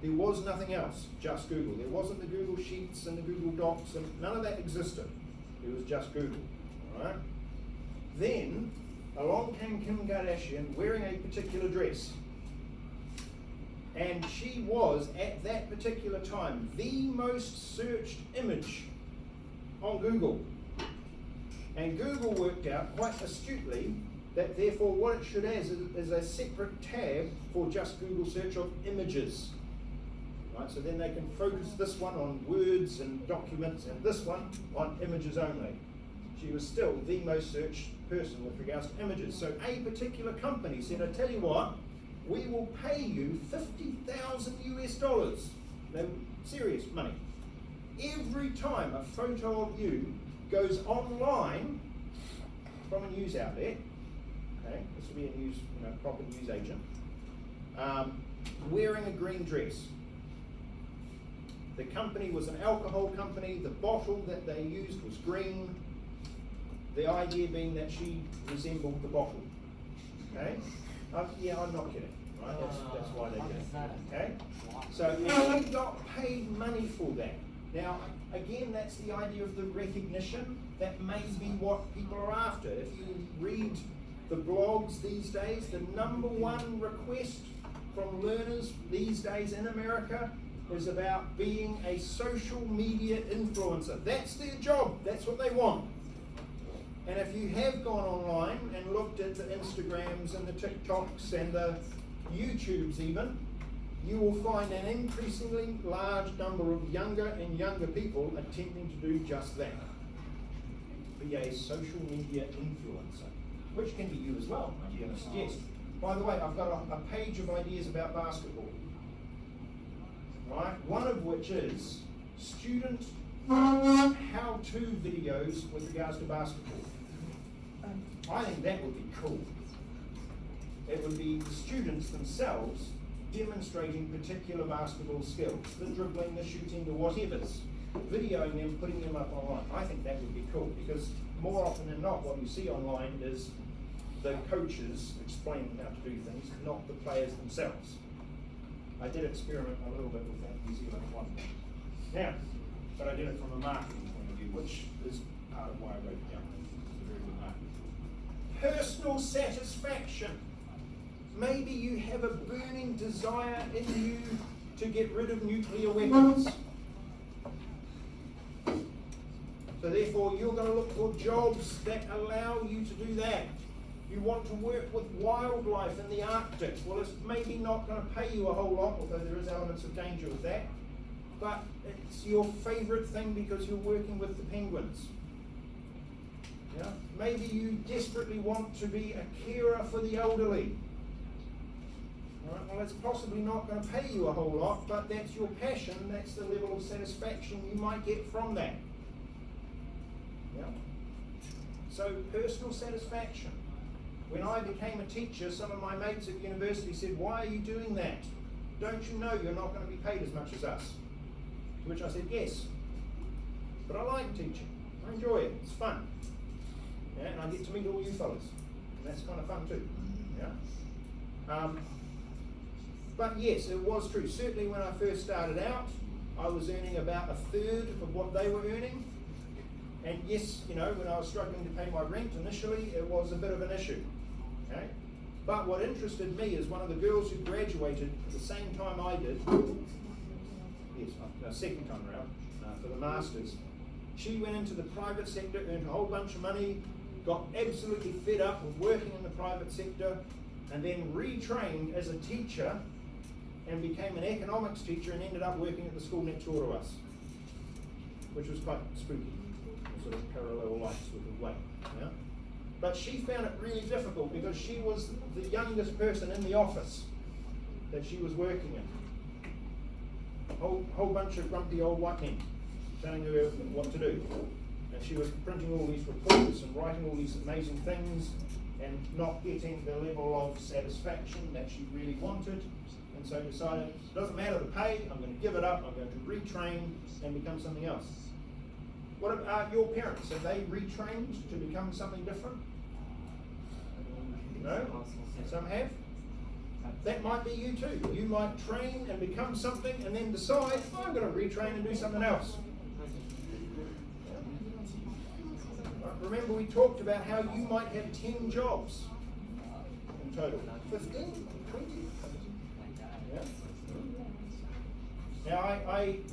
There was nothing else, just Google. There wasn't the Google Sheets and the Google Docs, and none of that existed. It was just Google. All right? Then, along came Kim Kardashian wearing a particular dress. And she was, at that particular time, the most searched image on Google. And Google worked out quite astutely that therefore what it should have is a separate tab for just Google search of images. Right, so then they can focus this one on words and documents and this one on images only. She was still the most searched person with regards to images. So a particular company said, I tell you what, we will pay you $50,000. No, serious money. Every time a photo of you goes online from a news outlet, okay, this will be a news, proper news agent, wearing a green dress. The company was an alcohol company. The bottle that they used was green. The idea being that she resembled the bottle. Okay? Yeah, I'm not kidding. Right? That's why they do it. Okay? So if you got paid money for that. Now, again, that's the idea of the recognition. That may be what people are after. If you read the blogs these days, the #1 request from learners these days in America is about being a social media influencer. That's their job. That's what they want. And if you have gone online and looked at the Instagrams and the TikToks and the YouTubes even, you will find an increasingly large number of younger and younger people attempting to do just that. Be a social media influencer, which can be you as well, I'm going to suggest. By the way, I've got a page of ideas about basketball. Right? One of which is student how-to videos with regards to basketball. I think that would be cool. It would be the students themselves demonstrating particular basketball skills, the dribbling, the shooting, the whatever's, videoing them, putting them up online. I think that would be cool, because more often than not what you see online is the coaches explaining how to do things, not the players themselves. I did experiment a little bit with that New Zealand one. Now, but I did it from a marketing point of view, which is part of why I wrote it down. It's a very good marketing. Personal satisfaction. Maybe you have a burning desire in you to get rid of nuclear weapons. So therefore you're going to look for jobs that allow you to do that. You want to work with wildlife in the Arctic. Well, it's maybe not going to pay you a whole lot, although there is elements of danger with that. But it's your favourite thing because you're working with the penguins. Yeah? Maybe you desperately want to be a carer for the elderly. Right? Well, it's possibly not going to pay you a whole lot, but that's your passion. That's the level of satisfaction you might get from that. Yeah? So, personal satisfaction. When I became a teacher, some of my mates at university said, "Why are you doing that? Don't you know you're not going to be paid as much as us?" To which I said, "Yes, but I like teaching. I enjoy it. It's fun. Yeah, and I get to meet all you fellas. And that's kind of fun too." Yeah. But yes, it was true. Certainly when I first started out, I was earning about 1/3 of what they were earning. And yes, you know, when I was struggling to pay my rent initially, it was a bit of an issue. Okay? But what interested me is one of the girls who graduated at the same time I did, yes, second time around, for the Masters, she went into the private sector, earned a whole bunch of money, got absolutely fed up with working in the private sector, and then retrained as a teacher and became an economics teacher and ended up working at the school next door to us, which was quite spooky. Sort of parallel life sort of way. Yeah? But she found it really difficult because she was the youngest person in the office that she was working in. A whole bunch of grumpy old white men telling her what to do. And she was printing all these reports and writing all these amazing things and not getting the level of satisfaction that she really wanted. And so decided, it doesn't matter the pay, I'm going to give it up, I'm going to retrain and become something else. What about your parents? Have they retrained to become something different? No? Some have? That might be you too. You might train and become something and then decide, I'm going to retrain and do something else. Remember we talked about how you might have 10 jobs in total. 15? 20? Yeah. Now,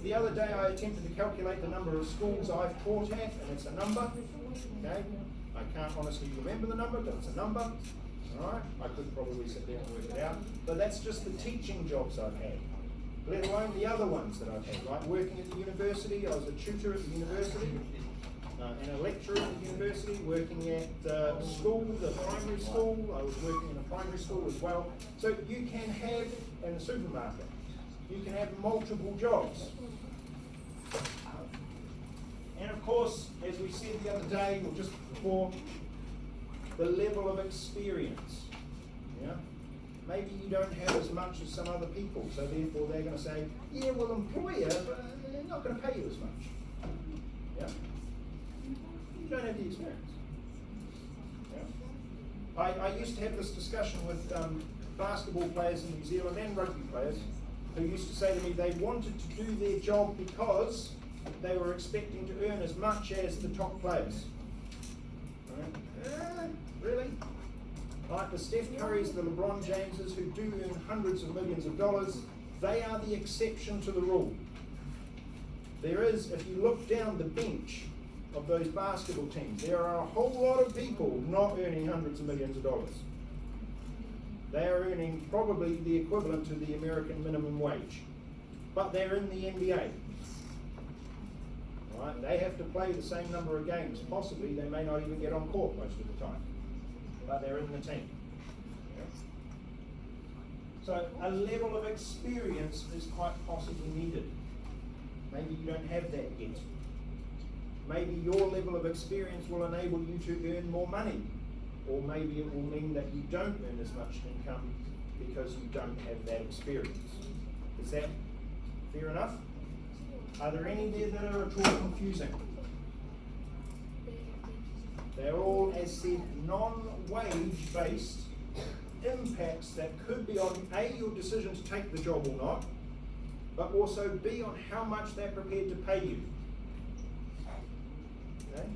the other day I attempted to calculate the number of schools I've taught at, and it's a number. Okay? I can't honestly remember the number, but it's a number. Alright? I could probably sit there and work it out. But that's just the teaching jobs I've had, let alone the other ones that I've had. Like working at the university, I was a tutor at the university, and a lecturer at the university, working at the school, the primary school. I was working in a primary school as well. So you can have, in the supermarket, you can have multiple jobs. And of course, as we said the other day, or just before, the level of experience. Yeah? Maybe you don't have as much as some other people, so therefore they're going to say, yeah, we'll employ you, but they're not going to pay you as much. Yeah? You don't have the experience. Yeah? I used to have this discussion with basketball players in New Zealand and rugby players who used to say to me they wanted to do their job because they were expecting to earn as much as the top players. Really? Like the Steph Currys, the LeBron Jameses, who do earn hundreds of millions of dollars, they are the exception to the rule. There is, if you look down the bench of those basketball teams, there are a whole lot of people not earning hundreds of millions of dollars. They are earning probably the equivalent to the American minimum wage, but they're in the NBA. Right? They have to play the same number of games. Possibly they may not even get on court most of the time, but they're in the team. Yeah. So a level of experience is quite possibly needed. Maybe you don't have that yet. Maybe your level of experience will enable you to earn more money. Or maybe it will mean that you don't earn as much income because you don't have that experience. Is that fair enough? Are there any there that are at all confusing? They're all, as said, non-wage based impacts that could be on A, your decision to take the job or not, but also B, on how much they're prepared to pay you. Okay?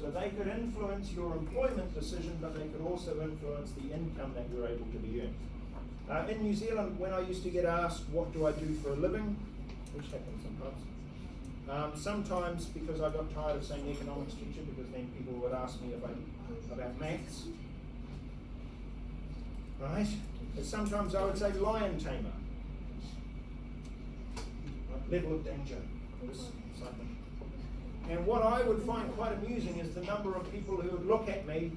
So they could influence your employment decision, but they could also influence the income that you're able to be earned. In New Zealand, when I used to get asked, what do I do for a living, which happens sometimes, sometimes because I got tired of saying economics teacher, because then people would ask me about maths, right? And sometimes I would say lion tamer. Level of danger, something. And what I would find quite amusing is the number of people who would look at me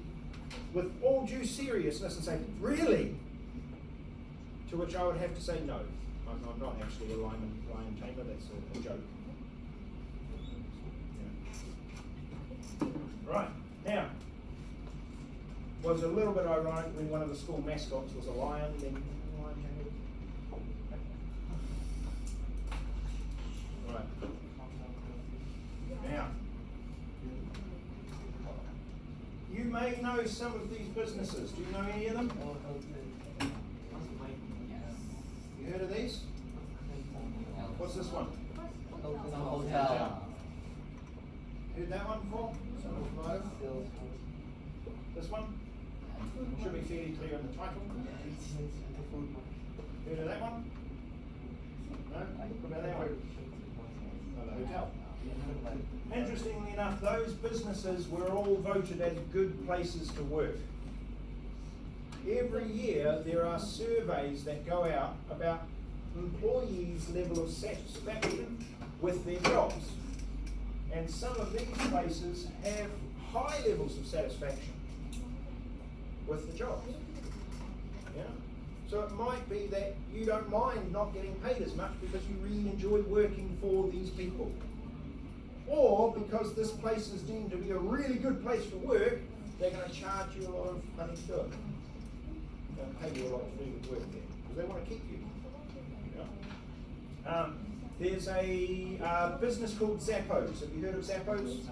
with all due seriousness and say, really? To which I would have to say, no, I'm not actually a lion tamer, that's a joke. Yeah. Right, now, was a little bit ironic when one of the school mascots was a lion, then lion tamer. Right. Now, you may know some of these businesses. Do you know any of them? You heard of these? What's this one? Hotel. Heard that one before? This one? Should be fairly clear in the title. Heard of that one? No? What about that one? Oh, the hotel. Interestingly enough, those businesses were all voted as good places to work. Every year there are surveys that go out about employees' level of satisfaction with their jobs. And some of these places have high levels of satisfaction with the jobs. Yeah. So it might be that you don't mind not getting paid as much because you really enjoy working for these people. Or because this place is deemed to be a really good place to work, they're going to charge you a lot of money to do it. They're going to pay you a lot to do the work there because they want to keep you. Yeah. There's a business called Zappos. Have you heard of Zappos?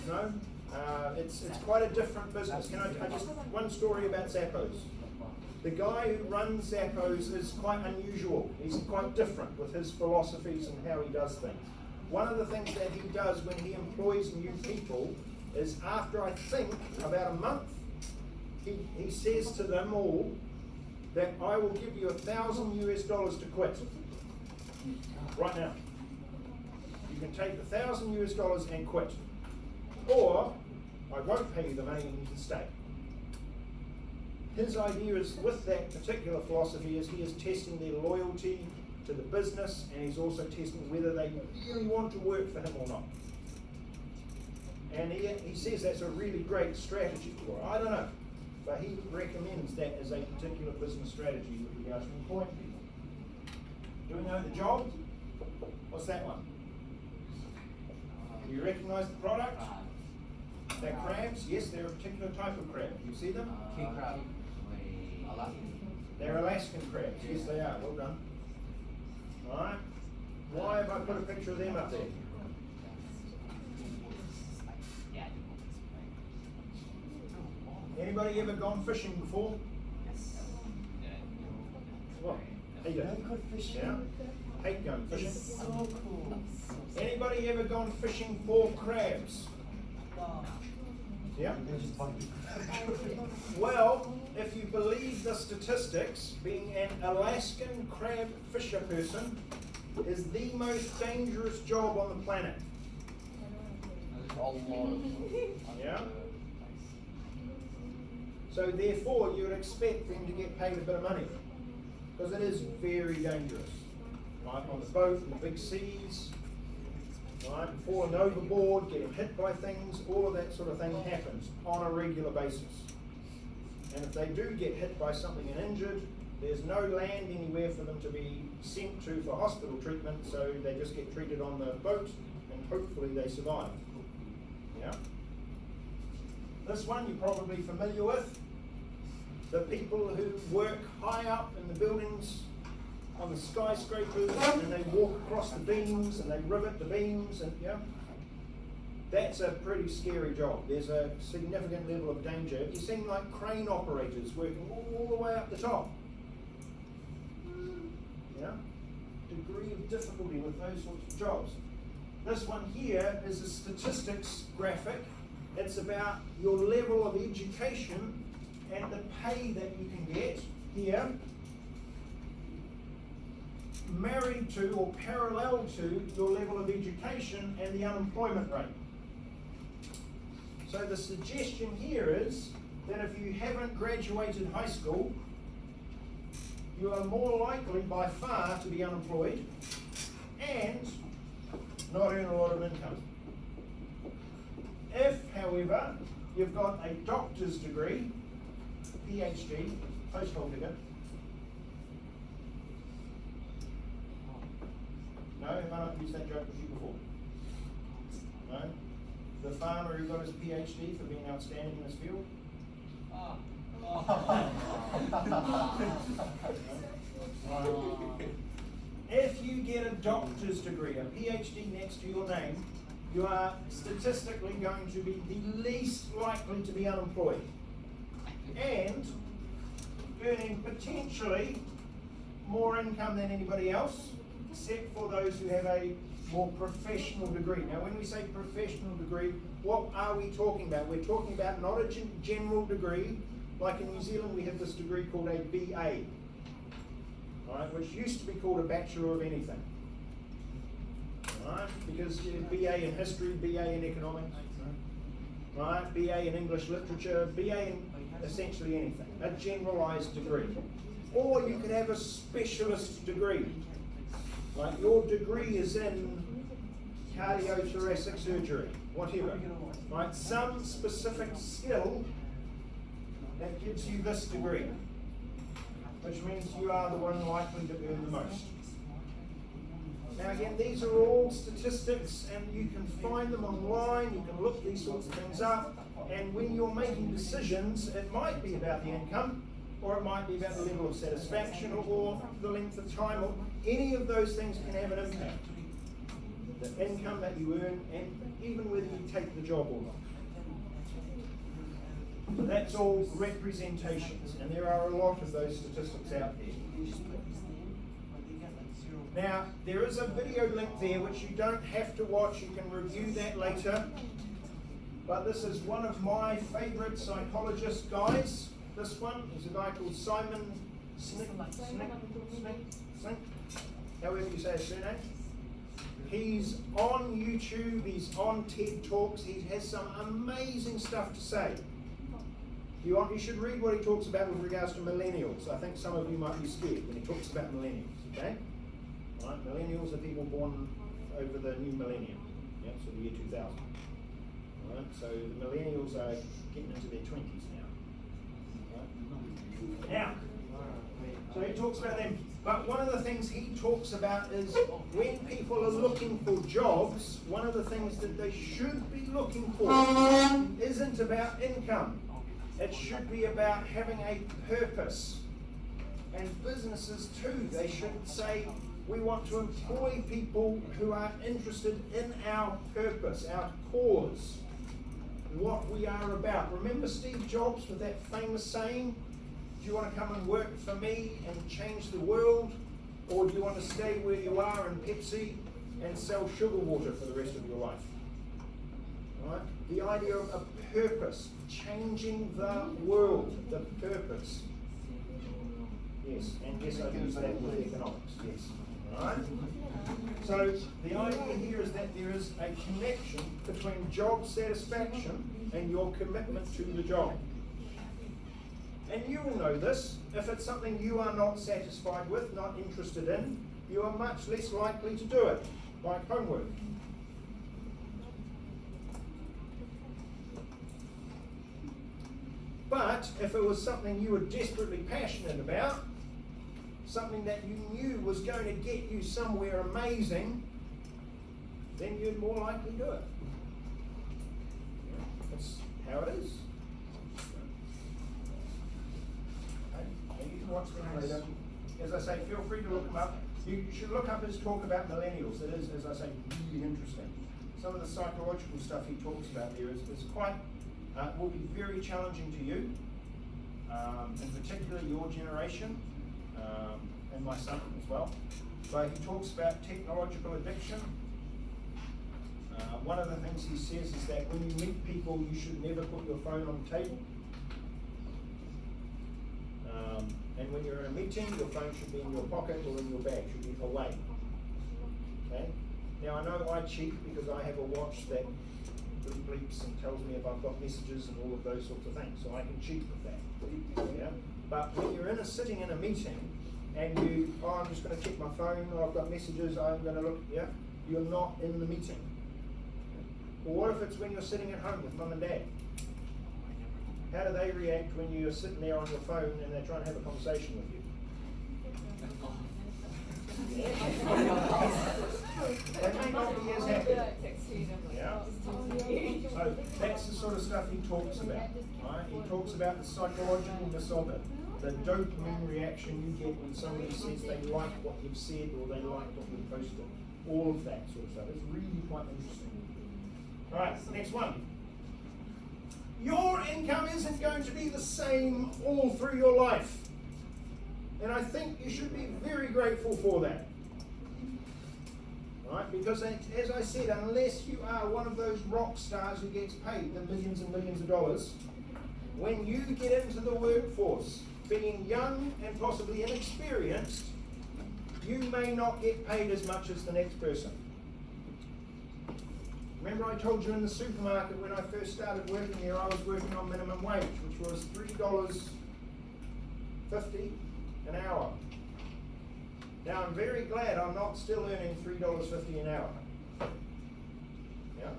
No? It's quite a different business. Can I just one story about Zappos? The guy who runs Zappos is quite unusual. He's quite different with his philosophies and how he does things. One of the things that he does when he employs new people is after I think about a month, he says to them all that I will give you $1,000 to quit. Right now. You can take the $1,000 and quit. Or I won't pay you the money and you can stay. His idea is with that particular philosophy is he is testing their loyalty to the business, and he's also testing whether they really want to work for him or not. And he says that's a really great strategy for it. I don't know, but he recommends that as a particular business strategy with regards to employing people. Do we know the job? What's that one? Do you recognise the product? They're crabs? Yes, they're a particular type of crab. Do you see them? King crab. They're Alaskan crabs. Yes, they are. Well done. Alright. Why have I put a picture of them up there? Anybody? Anybody ever gone fishing before? What? Hate it. Yeah? Hate going fishing. So cool. Anybody ever gone fishing for crabs? Yeah? Well, if you believe the statistics, being an Alaskan crab fisher person is the most dangerous job on the planet. There's a lot of Yeah? So therefore, you would expect them to get paid a bit of money, because it is very dangerous. Right, on the boat, in the big seas, right, falling overboard, getting hit by things, all of that sort of thing happens on a regular basis. And if they do get hit by something and injured, there's no land anywhere for them to be sent to for hospital treatment, so they just get treated on the boat, and hopefully they survive. Yeah? This one you're probably familiar with. The people who work high up in the buildings on the skyscrapers, and they walk across the beams and they rivet the beams, and yeah, that's a pretty scary job. There's a significant level of danger. You've seen like crane operators working all the way up the top. Yeah, degree of difficulty with those sorts of jobs. This one here is a statistics graphic. It's about your level of education and the pay that you can get here, married to or parallel to your level of education and the unemployment rate. So the suggestion here is that if you haven't graduated high school, you are more likely by far to be unemployed and not earn a lot of income. If, however, you've got a doctor's degree, PhD, post-hole digger. No, have I not used that joke with you before? No? The farmer who got his PhD for being outstanding in his field? If you get a doctor's degree, a PhD next to your name, you are statistically going to be the least likely to be unemployed and earning potentially more income than anybody else, except for those who have a more professional degree. Now, when we say professional degree, what are we talking about? We're talking about not a general degree. Like in New Zealand, we have this degree called a BA, right, which used to be called a Bachelor of anything. Right? Because BA in history, BA in economics, right? BA in English literature, BA in essentially anything, a generalized degree. Or you could have a specialist degree. Like your degree is in cardiothoracic surgery, whatever. Right? Some specific skill that gives you this degree, which means you are the one likely to earn the most. Now again, these are all statistics and you can find them online, you can look these sorts of things up, and when you're making decisions, it might be about the income, or it might be about the level of satisfaction, or the length of time, or any of those things can have an impact. The income that you earn, and even whether you take the job or not. That's all representations, and there are a lot of those statistics out there. Now, there is a video link there which you don't have to watch, you can review that later. But this is one of my favourite psychologist guys. This one is a guy called Simon Sinek, however you say his surname. He's on YouTube, he's on TED Talks, he has some amazing stuff to say. You should read what he talks about with regards to millennials. I think some of you might be scared when he talks about millennials, okay? Right? Millennials are people born over the new millennium, yeah, so the year 2000. Right? So the millennials are getting into their 20s now. Right? Now, so he talks about them. But one of the things he talks about is when people are looking for jobs, one of the things that they should be looking for isn't about income. It should be about having a purpose. And businesses too, they should say, we want to employ people who are interested in our purpose, our cause. what we are about. Remember Steve Jobs with that famous saying, do you want to come and work for me and change the world, or do you want to stay where you are in Pepsi and sell sugar water for the rest of your life? Right? The idea of a purpose, changing the world, the purpose. Yes, and yes, I use that with economics, yes. Right? So the idea here is that there is a connection between job satisfaction and your commitment to the job. And you will know this, if it's something you are not satisfied with, not interested in, you are much less likely to do it, like homework. But if it was something you were desperately passionate about, something that you knew was going to get you somewhere amazing, then you'd more likely do it. That's how it is. And you can watch them later. As I say, feel free to look them up. You should look up his talk about millennials. It is, as I say, really interesting. Some of the psychological stuff he talks about there is quite, will be very challenging to you, in particular your generation, and my son as well. But he talks about technological addiction. One of the things he says is that when you meet people, you should never put your phone on the table. And when you're in a meeting, your phone should be in your pocket or in your bag, should be away. Okay? Now I know I cheat because I have a watch that bleeps and tells me if I've got messages and all of those sorts of things, so I can cheat with that. Yeah? But when you're sitting in a meeting and you, I'm just going to check my phone, I've got messages, I'm going to look, yeah, you're not in the meeting. Or what if it's when you're sitting at home with mum and dad? How do they react when you're sitting there on your phone and they're trying to have a conversation with you? They may not be as happy. Yeah? So that's the sort of stuff he talks about. Right? He talks about the psychologicalness of it, the dopamine reaction you get when somebody says they like what you've said or they like what you've posted. All of that sort of stuff. It's really quite interesting. Alright, next one. Your income isn't going to be the same all through your life. And I think you should be very grateful for that. Right? Because as I said, unless you are one of those rock stars who gets paid the millions and millions of dollars, when you get into the workforce, being young and possibly inexperienced, you may not get paid as much as the next person. Remember I told you in the supermarket when I first started working there, I was working on minimum wage, which was $3.50 an hour. Now I'm very glad I'm not still earning $3.50 an hour. Yeah.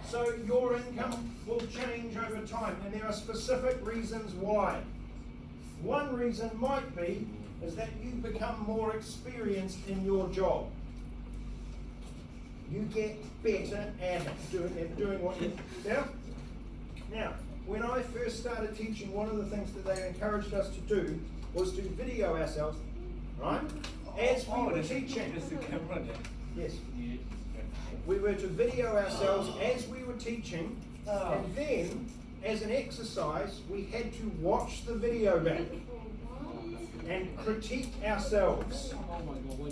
So your income will change over time, and there are specific reasons why. One reason might be is that you become more experienced in your job. You get better at doing what you do. Now, when I first started teaching, one of the things that they encouraged us to do was to video ourselves, right? As we were teaching. There's a camera there. Yes. We were to video ourselves as we were teaching, and then, as an exercise, we had to watch the video back and critique ourselves.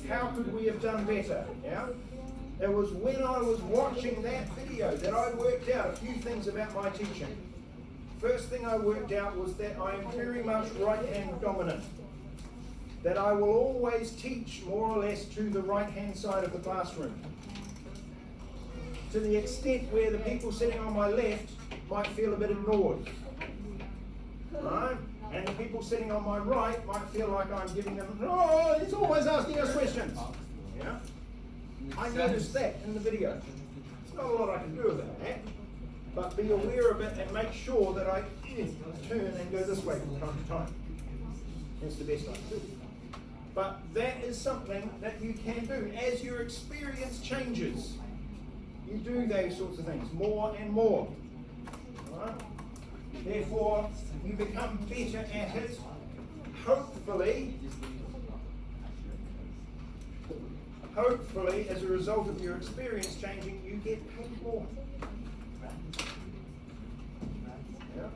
How could we have done better? Yeah? It was when I was watching that video that I worked out a few things about my teaching. First thing I worked out was that I am very much right-hand dominant. That I will always teach more or less to the right-hand side of the classroom. To the extent where the people sitting on my left might feel a bit ignored. Right? And the people sitting on my right might feel like I'm giving them, oh, he's always asking us questions. Yeah? I noticed that in the video. There's not a lot I can do about that, but be aware of it and make sure that I turn and go this way from time to time. That's the best I can do. But that is something that you can do. As your experience changes, you do those sorts of things more and more. Right? Therefore, you become better at it. Hopefully, hopefully, as a result of your experience changing, you get paid more. Yeah?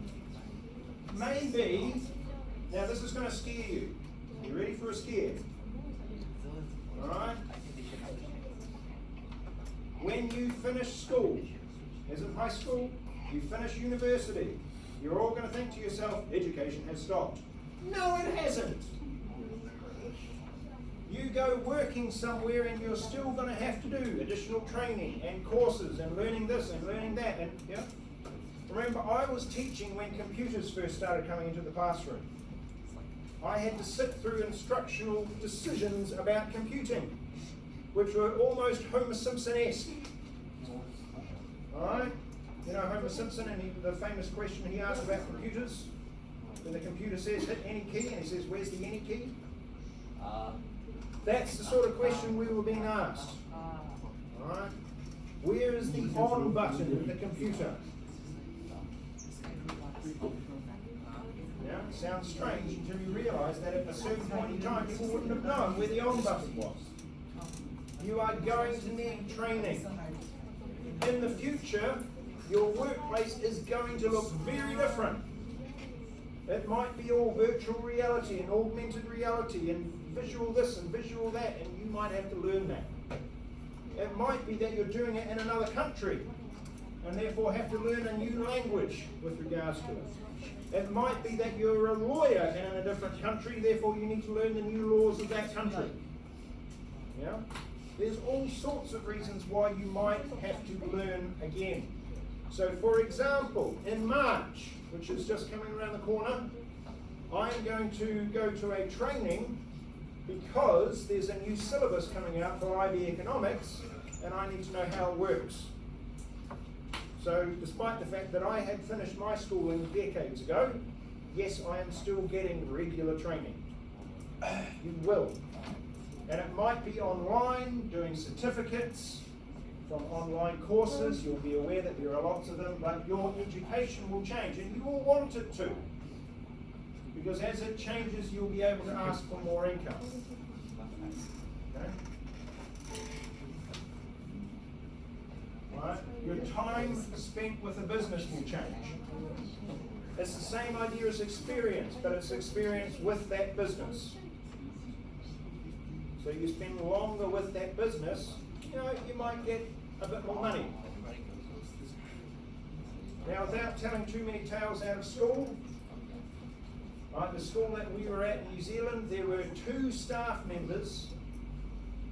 Maybe, now this is going to scare you. You ready for a scare? Alright? When you finish school, as in high school, you finish university, you're all going to think to yourself, education has stopped. No, it hasn't. You go working somewhere and you're still going to have to do additional training and courses and learning this and learning that. And yeah. Remember, I was teaching when computers first started coming into the classroom. I had to sit through instructional decisions about computing, which were almost Homer Simpson-esque. Alright? You know Homer Simpson and the famous question he asked about computers? When the computer says, hit any key, and he says, where's the any key? That's the sort of question we were being asked. Alright? Where is the on button in the computer? Yeah, it sounds strange until you realise that at a certain point in time people wouldn't have known where the on button was. You are going to need training. In the future, your workplace is going to look very different. It might be all virtual reality and augmented reality and visual this and visual that, and you might have to learn that. It might be that you're doing it in another country and therefore have to learn a new language with regards to it. It might be that you're a lawyer in a different country, therefore you need to learn the new laws of that country. Yeah? There's all sorts of reasons why you might have to learn again. So for example, in March, which is just coming around the corner, I'm going to go to a training because there's a new syllabus coming out for Y10 Economics and I need to know how it works. So despite the fact that I had finished my schooling decades ago, yes, I am still getting regular training. You will. And it might be online, doing certificates from online courses. You'll be aware that there are lots of them, but your education will change, and you will want it to. Because as it changes, you'll be able to ask for more income. Okay? Right? Your time spent with a business will change. It's the same idea as experience, but it's experience with that business. So you spend longer with that business, you might get a bit more money. Now, without telling too many tales out of school, right, the school that we were at in New Zealand, there were 2 staff members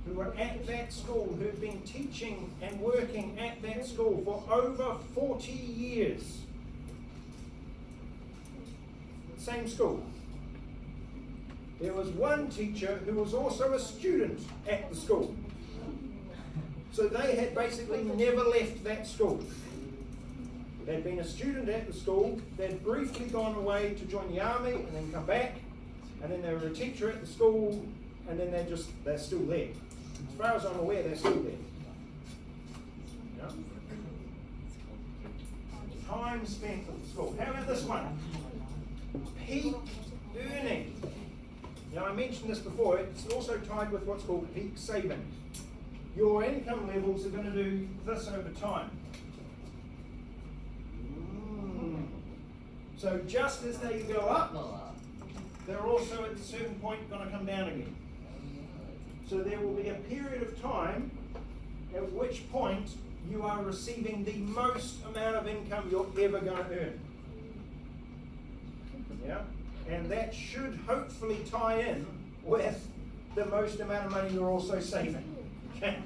who were at that school who'd been teaching and working at that school for over 40 years. Same school. There was one teacher who was also a student at the school. So they had basically never left that school. They'd been a student at the school, they'd briefly gone away to join the army and then come back, and then they were a teacher at the school, and then they're still there. As far as I'm aware, they're still there. Yeah? Time spent at the school. How about this one? Peak earning. Now, I mentioned this before, it's also tied with what's called peak saving. Your income levels are going to do this over time. So just as they go up, they're also at a certain point going to come down again. So there will be a period of time at which point you are receiving the most amount of income you're ever going to earn. Yeah? And that should hopefully tie in with the most amount of money you're also saving. Okay?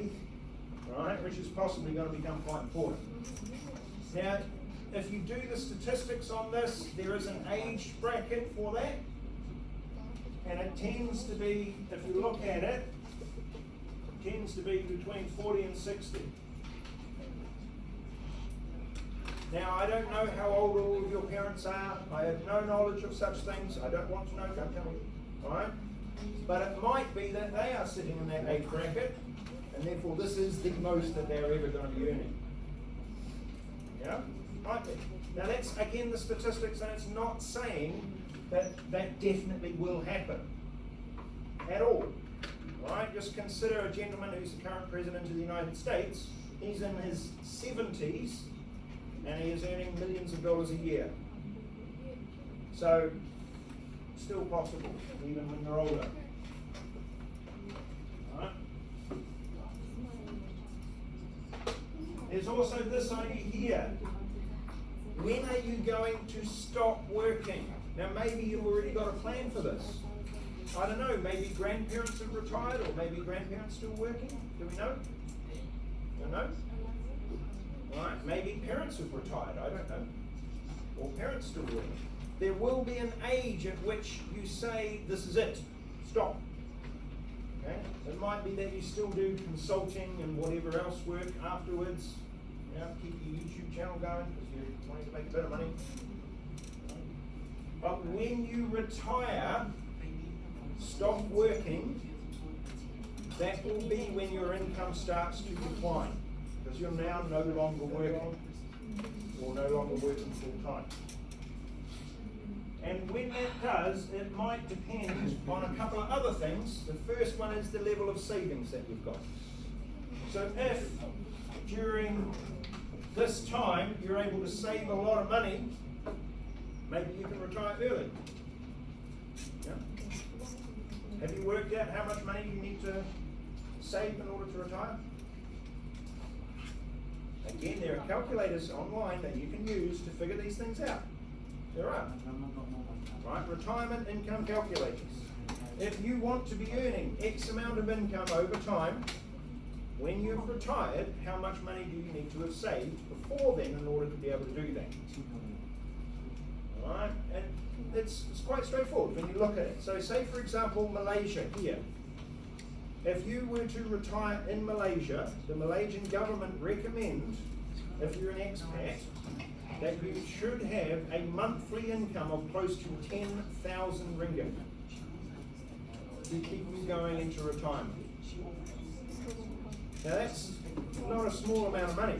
Right? Which is possibly going to become quite important. Now, if you do the statistics on this, there is an age bracket for that. And it tends to be, if you look at it, tends to be between 40 and 60. Now, I don't know how old all of your parents are. I have no knowledge of such things. I don't want to know. Don't tell me. All right? But it might be that they are sitting in that age bracket, and therefore this is the most that they're ever going to be earning. Yeah? Might be. Now, that's, again, the statistics, and it's not saying that that definitely will happen at all. Right? Just consider a gentleman who's the current president of the United States. He's in his 70s and he is earning millions of dollars a year. So, still possible, even when you're older. Right? There's also this idea here. When are you going to stop working? Now maybe you've already got a plan for this. I don't know, maybe grandparents have retired or maybe grandparents still working? Do we know? Don't know? Right, maybe parents have retired, I don't know. Or parents still working. There will be an age at which you say, this is it, stop. Okay? It might be that you still do consulting and whatever else work afterwards. You know, keep your YouTube channel going because you're wanting to make a bit of money. But when you retire, stop working, that will be when your income starts to decline because you're now no longer working or no longer working full time. And when that does, it might depend on a couple of other things. The first one is the level of savings that you've got. So if during this time you're able to save a lot of money, maybe you can retire early. Yeah? Have you worked out how much money you need to save in order to retire? Again, there are calculators online that you can use to figure these things out. There are. Right? Retirement income calculators. If you want to be earning X amount of income over time, when you've retired, how much money do you need to have saved before then in order to be able to do that? Alright? And it's quite straightforward when you look at it. So say for example Malaysia here. If you were to retire in Malaysia, the Malaysian government recommends, if you're an expat, that you should have a monthly income of close to 10,000 ringgit to keep you going into retirement. Now that's not a small amount of money.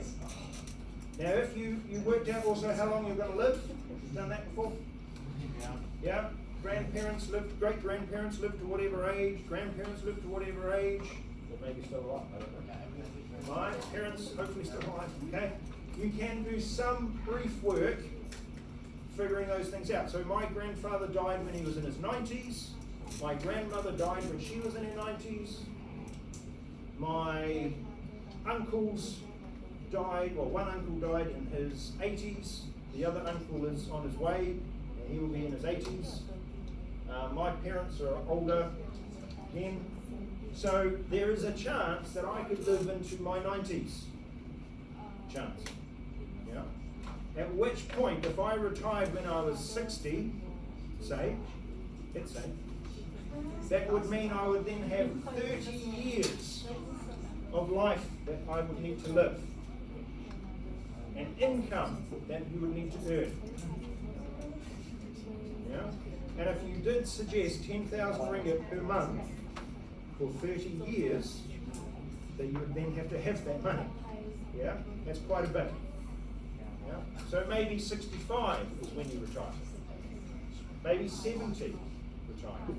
Now if you worked out also how long you're going to live, you've done that before? Yeah? Grandparents lived, great-grandparents lived to whatever age, grandparents lived to whatever age, or maybe still alive, I don't know. Right? Parents hopefully still alive, okay? You can do some brief work figuring those things out. So my grandfather died when he was in his 90s. My grandmother died when she was in her 90s. My uncles died, well, one uncle died in his 80s. The other uncle is on his way, and he will be in his 80s. My parents are older again. So there is a chance that I could live into my 90s. Chance. Yeah. At which point, if I retired when I was 60, say, let's say, that would mean I would then have 30 years of life that I would need to live. And income that you would need to earn. Yeah? And if you did suggest 10,000 ringgit per month for 30 years, then you would then have to have that money. Yeah? That's quite a bit. Yeah? So maybe 65 is when you retire. Maybe 70 retire.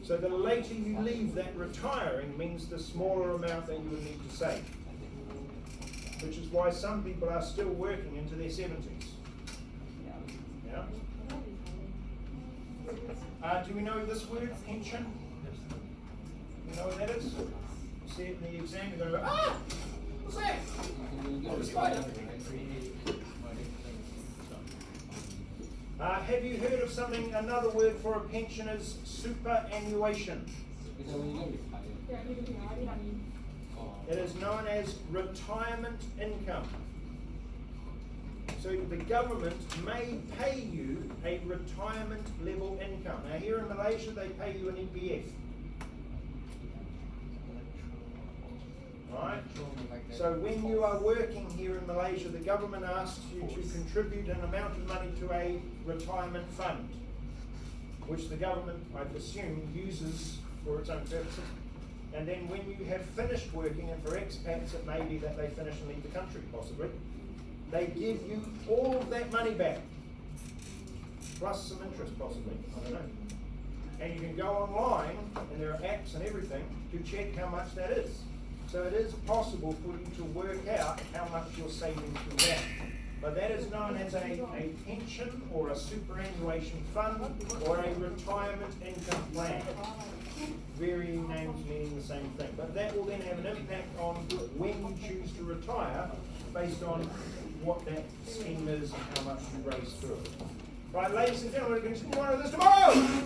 So the later you leave that retiring means the smaller amount that you would need to save. Which is why some people are still working into their 70s. Yeah? Do we know this word, pension? You know what that is? You see it in the exam, you're going to go, ah! What's that? Oh, it's spider. Have you heard of something, another word for a pension is superannuation? It is known as retirement income. So the government may pay you a retirement level income. Now here in Malaysia they pay you an EPF. Right? So when you are working here in Malaysia, the government asks you to contribute an amount of money to a retirement fund, which the government, I assume, uses for its own purposes. And then when you have finished working, and for expats it may be that they finish and leave the country, possibly, they give you all of that money back, plus some interest possibly, I don't know. and you can go online, and there are apps and everything, to check how much that is. So it is possible for you to work out how much you're saving through that. But that is known as a pension or a superannuation fund or a retirement income plan. Varying names meaning the same thing. But that will then have an impact on when you choose to retire based on what that scheme is and how much you raise through it. Right, ladies and gentlemen, we're going to continue on with this tomorrow.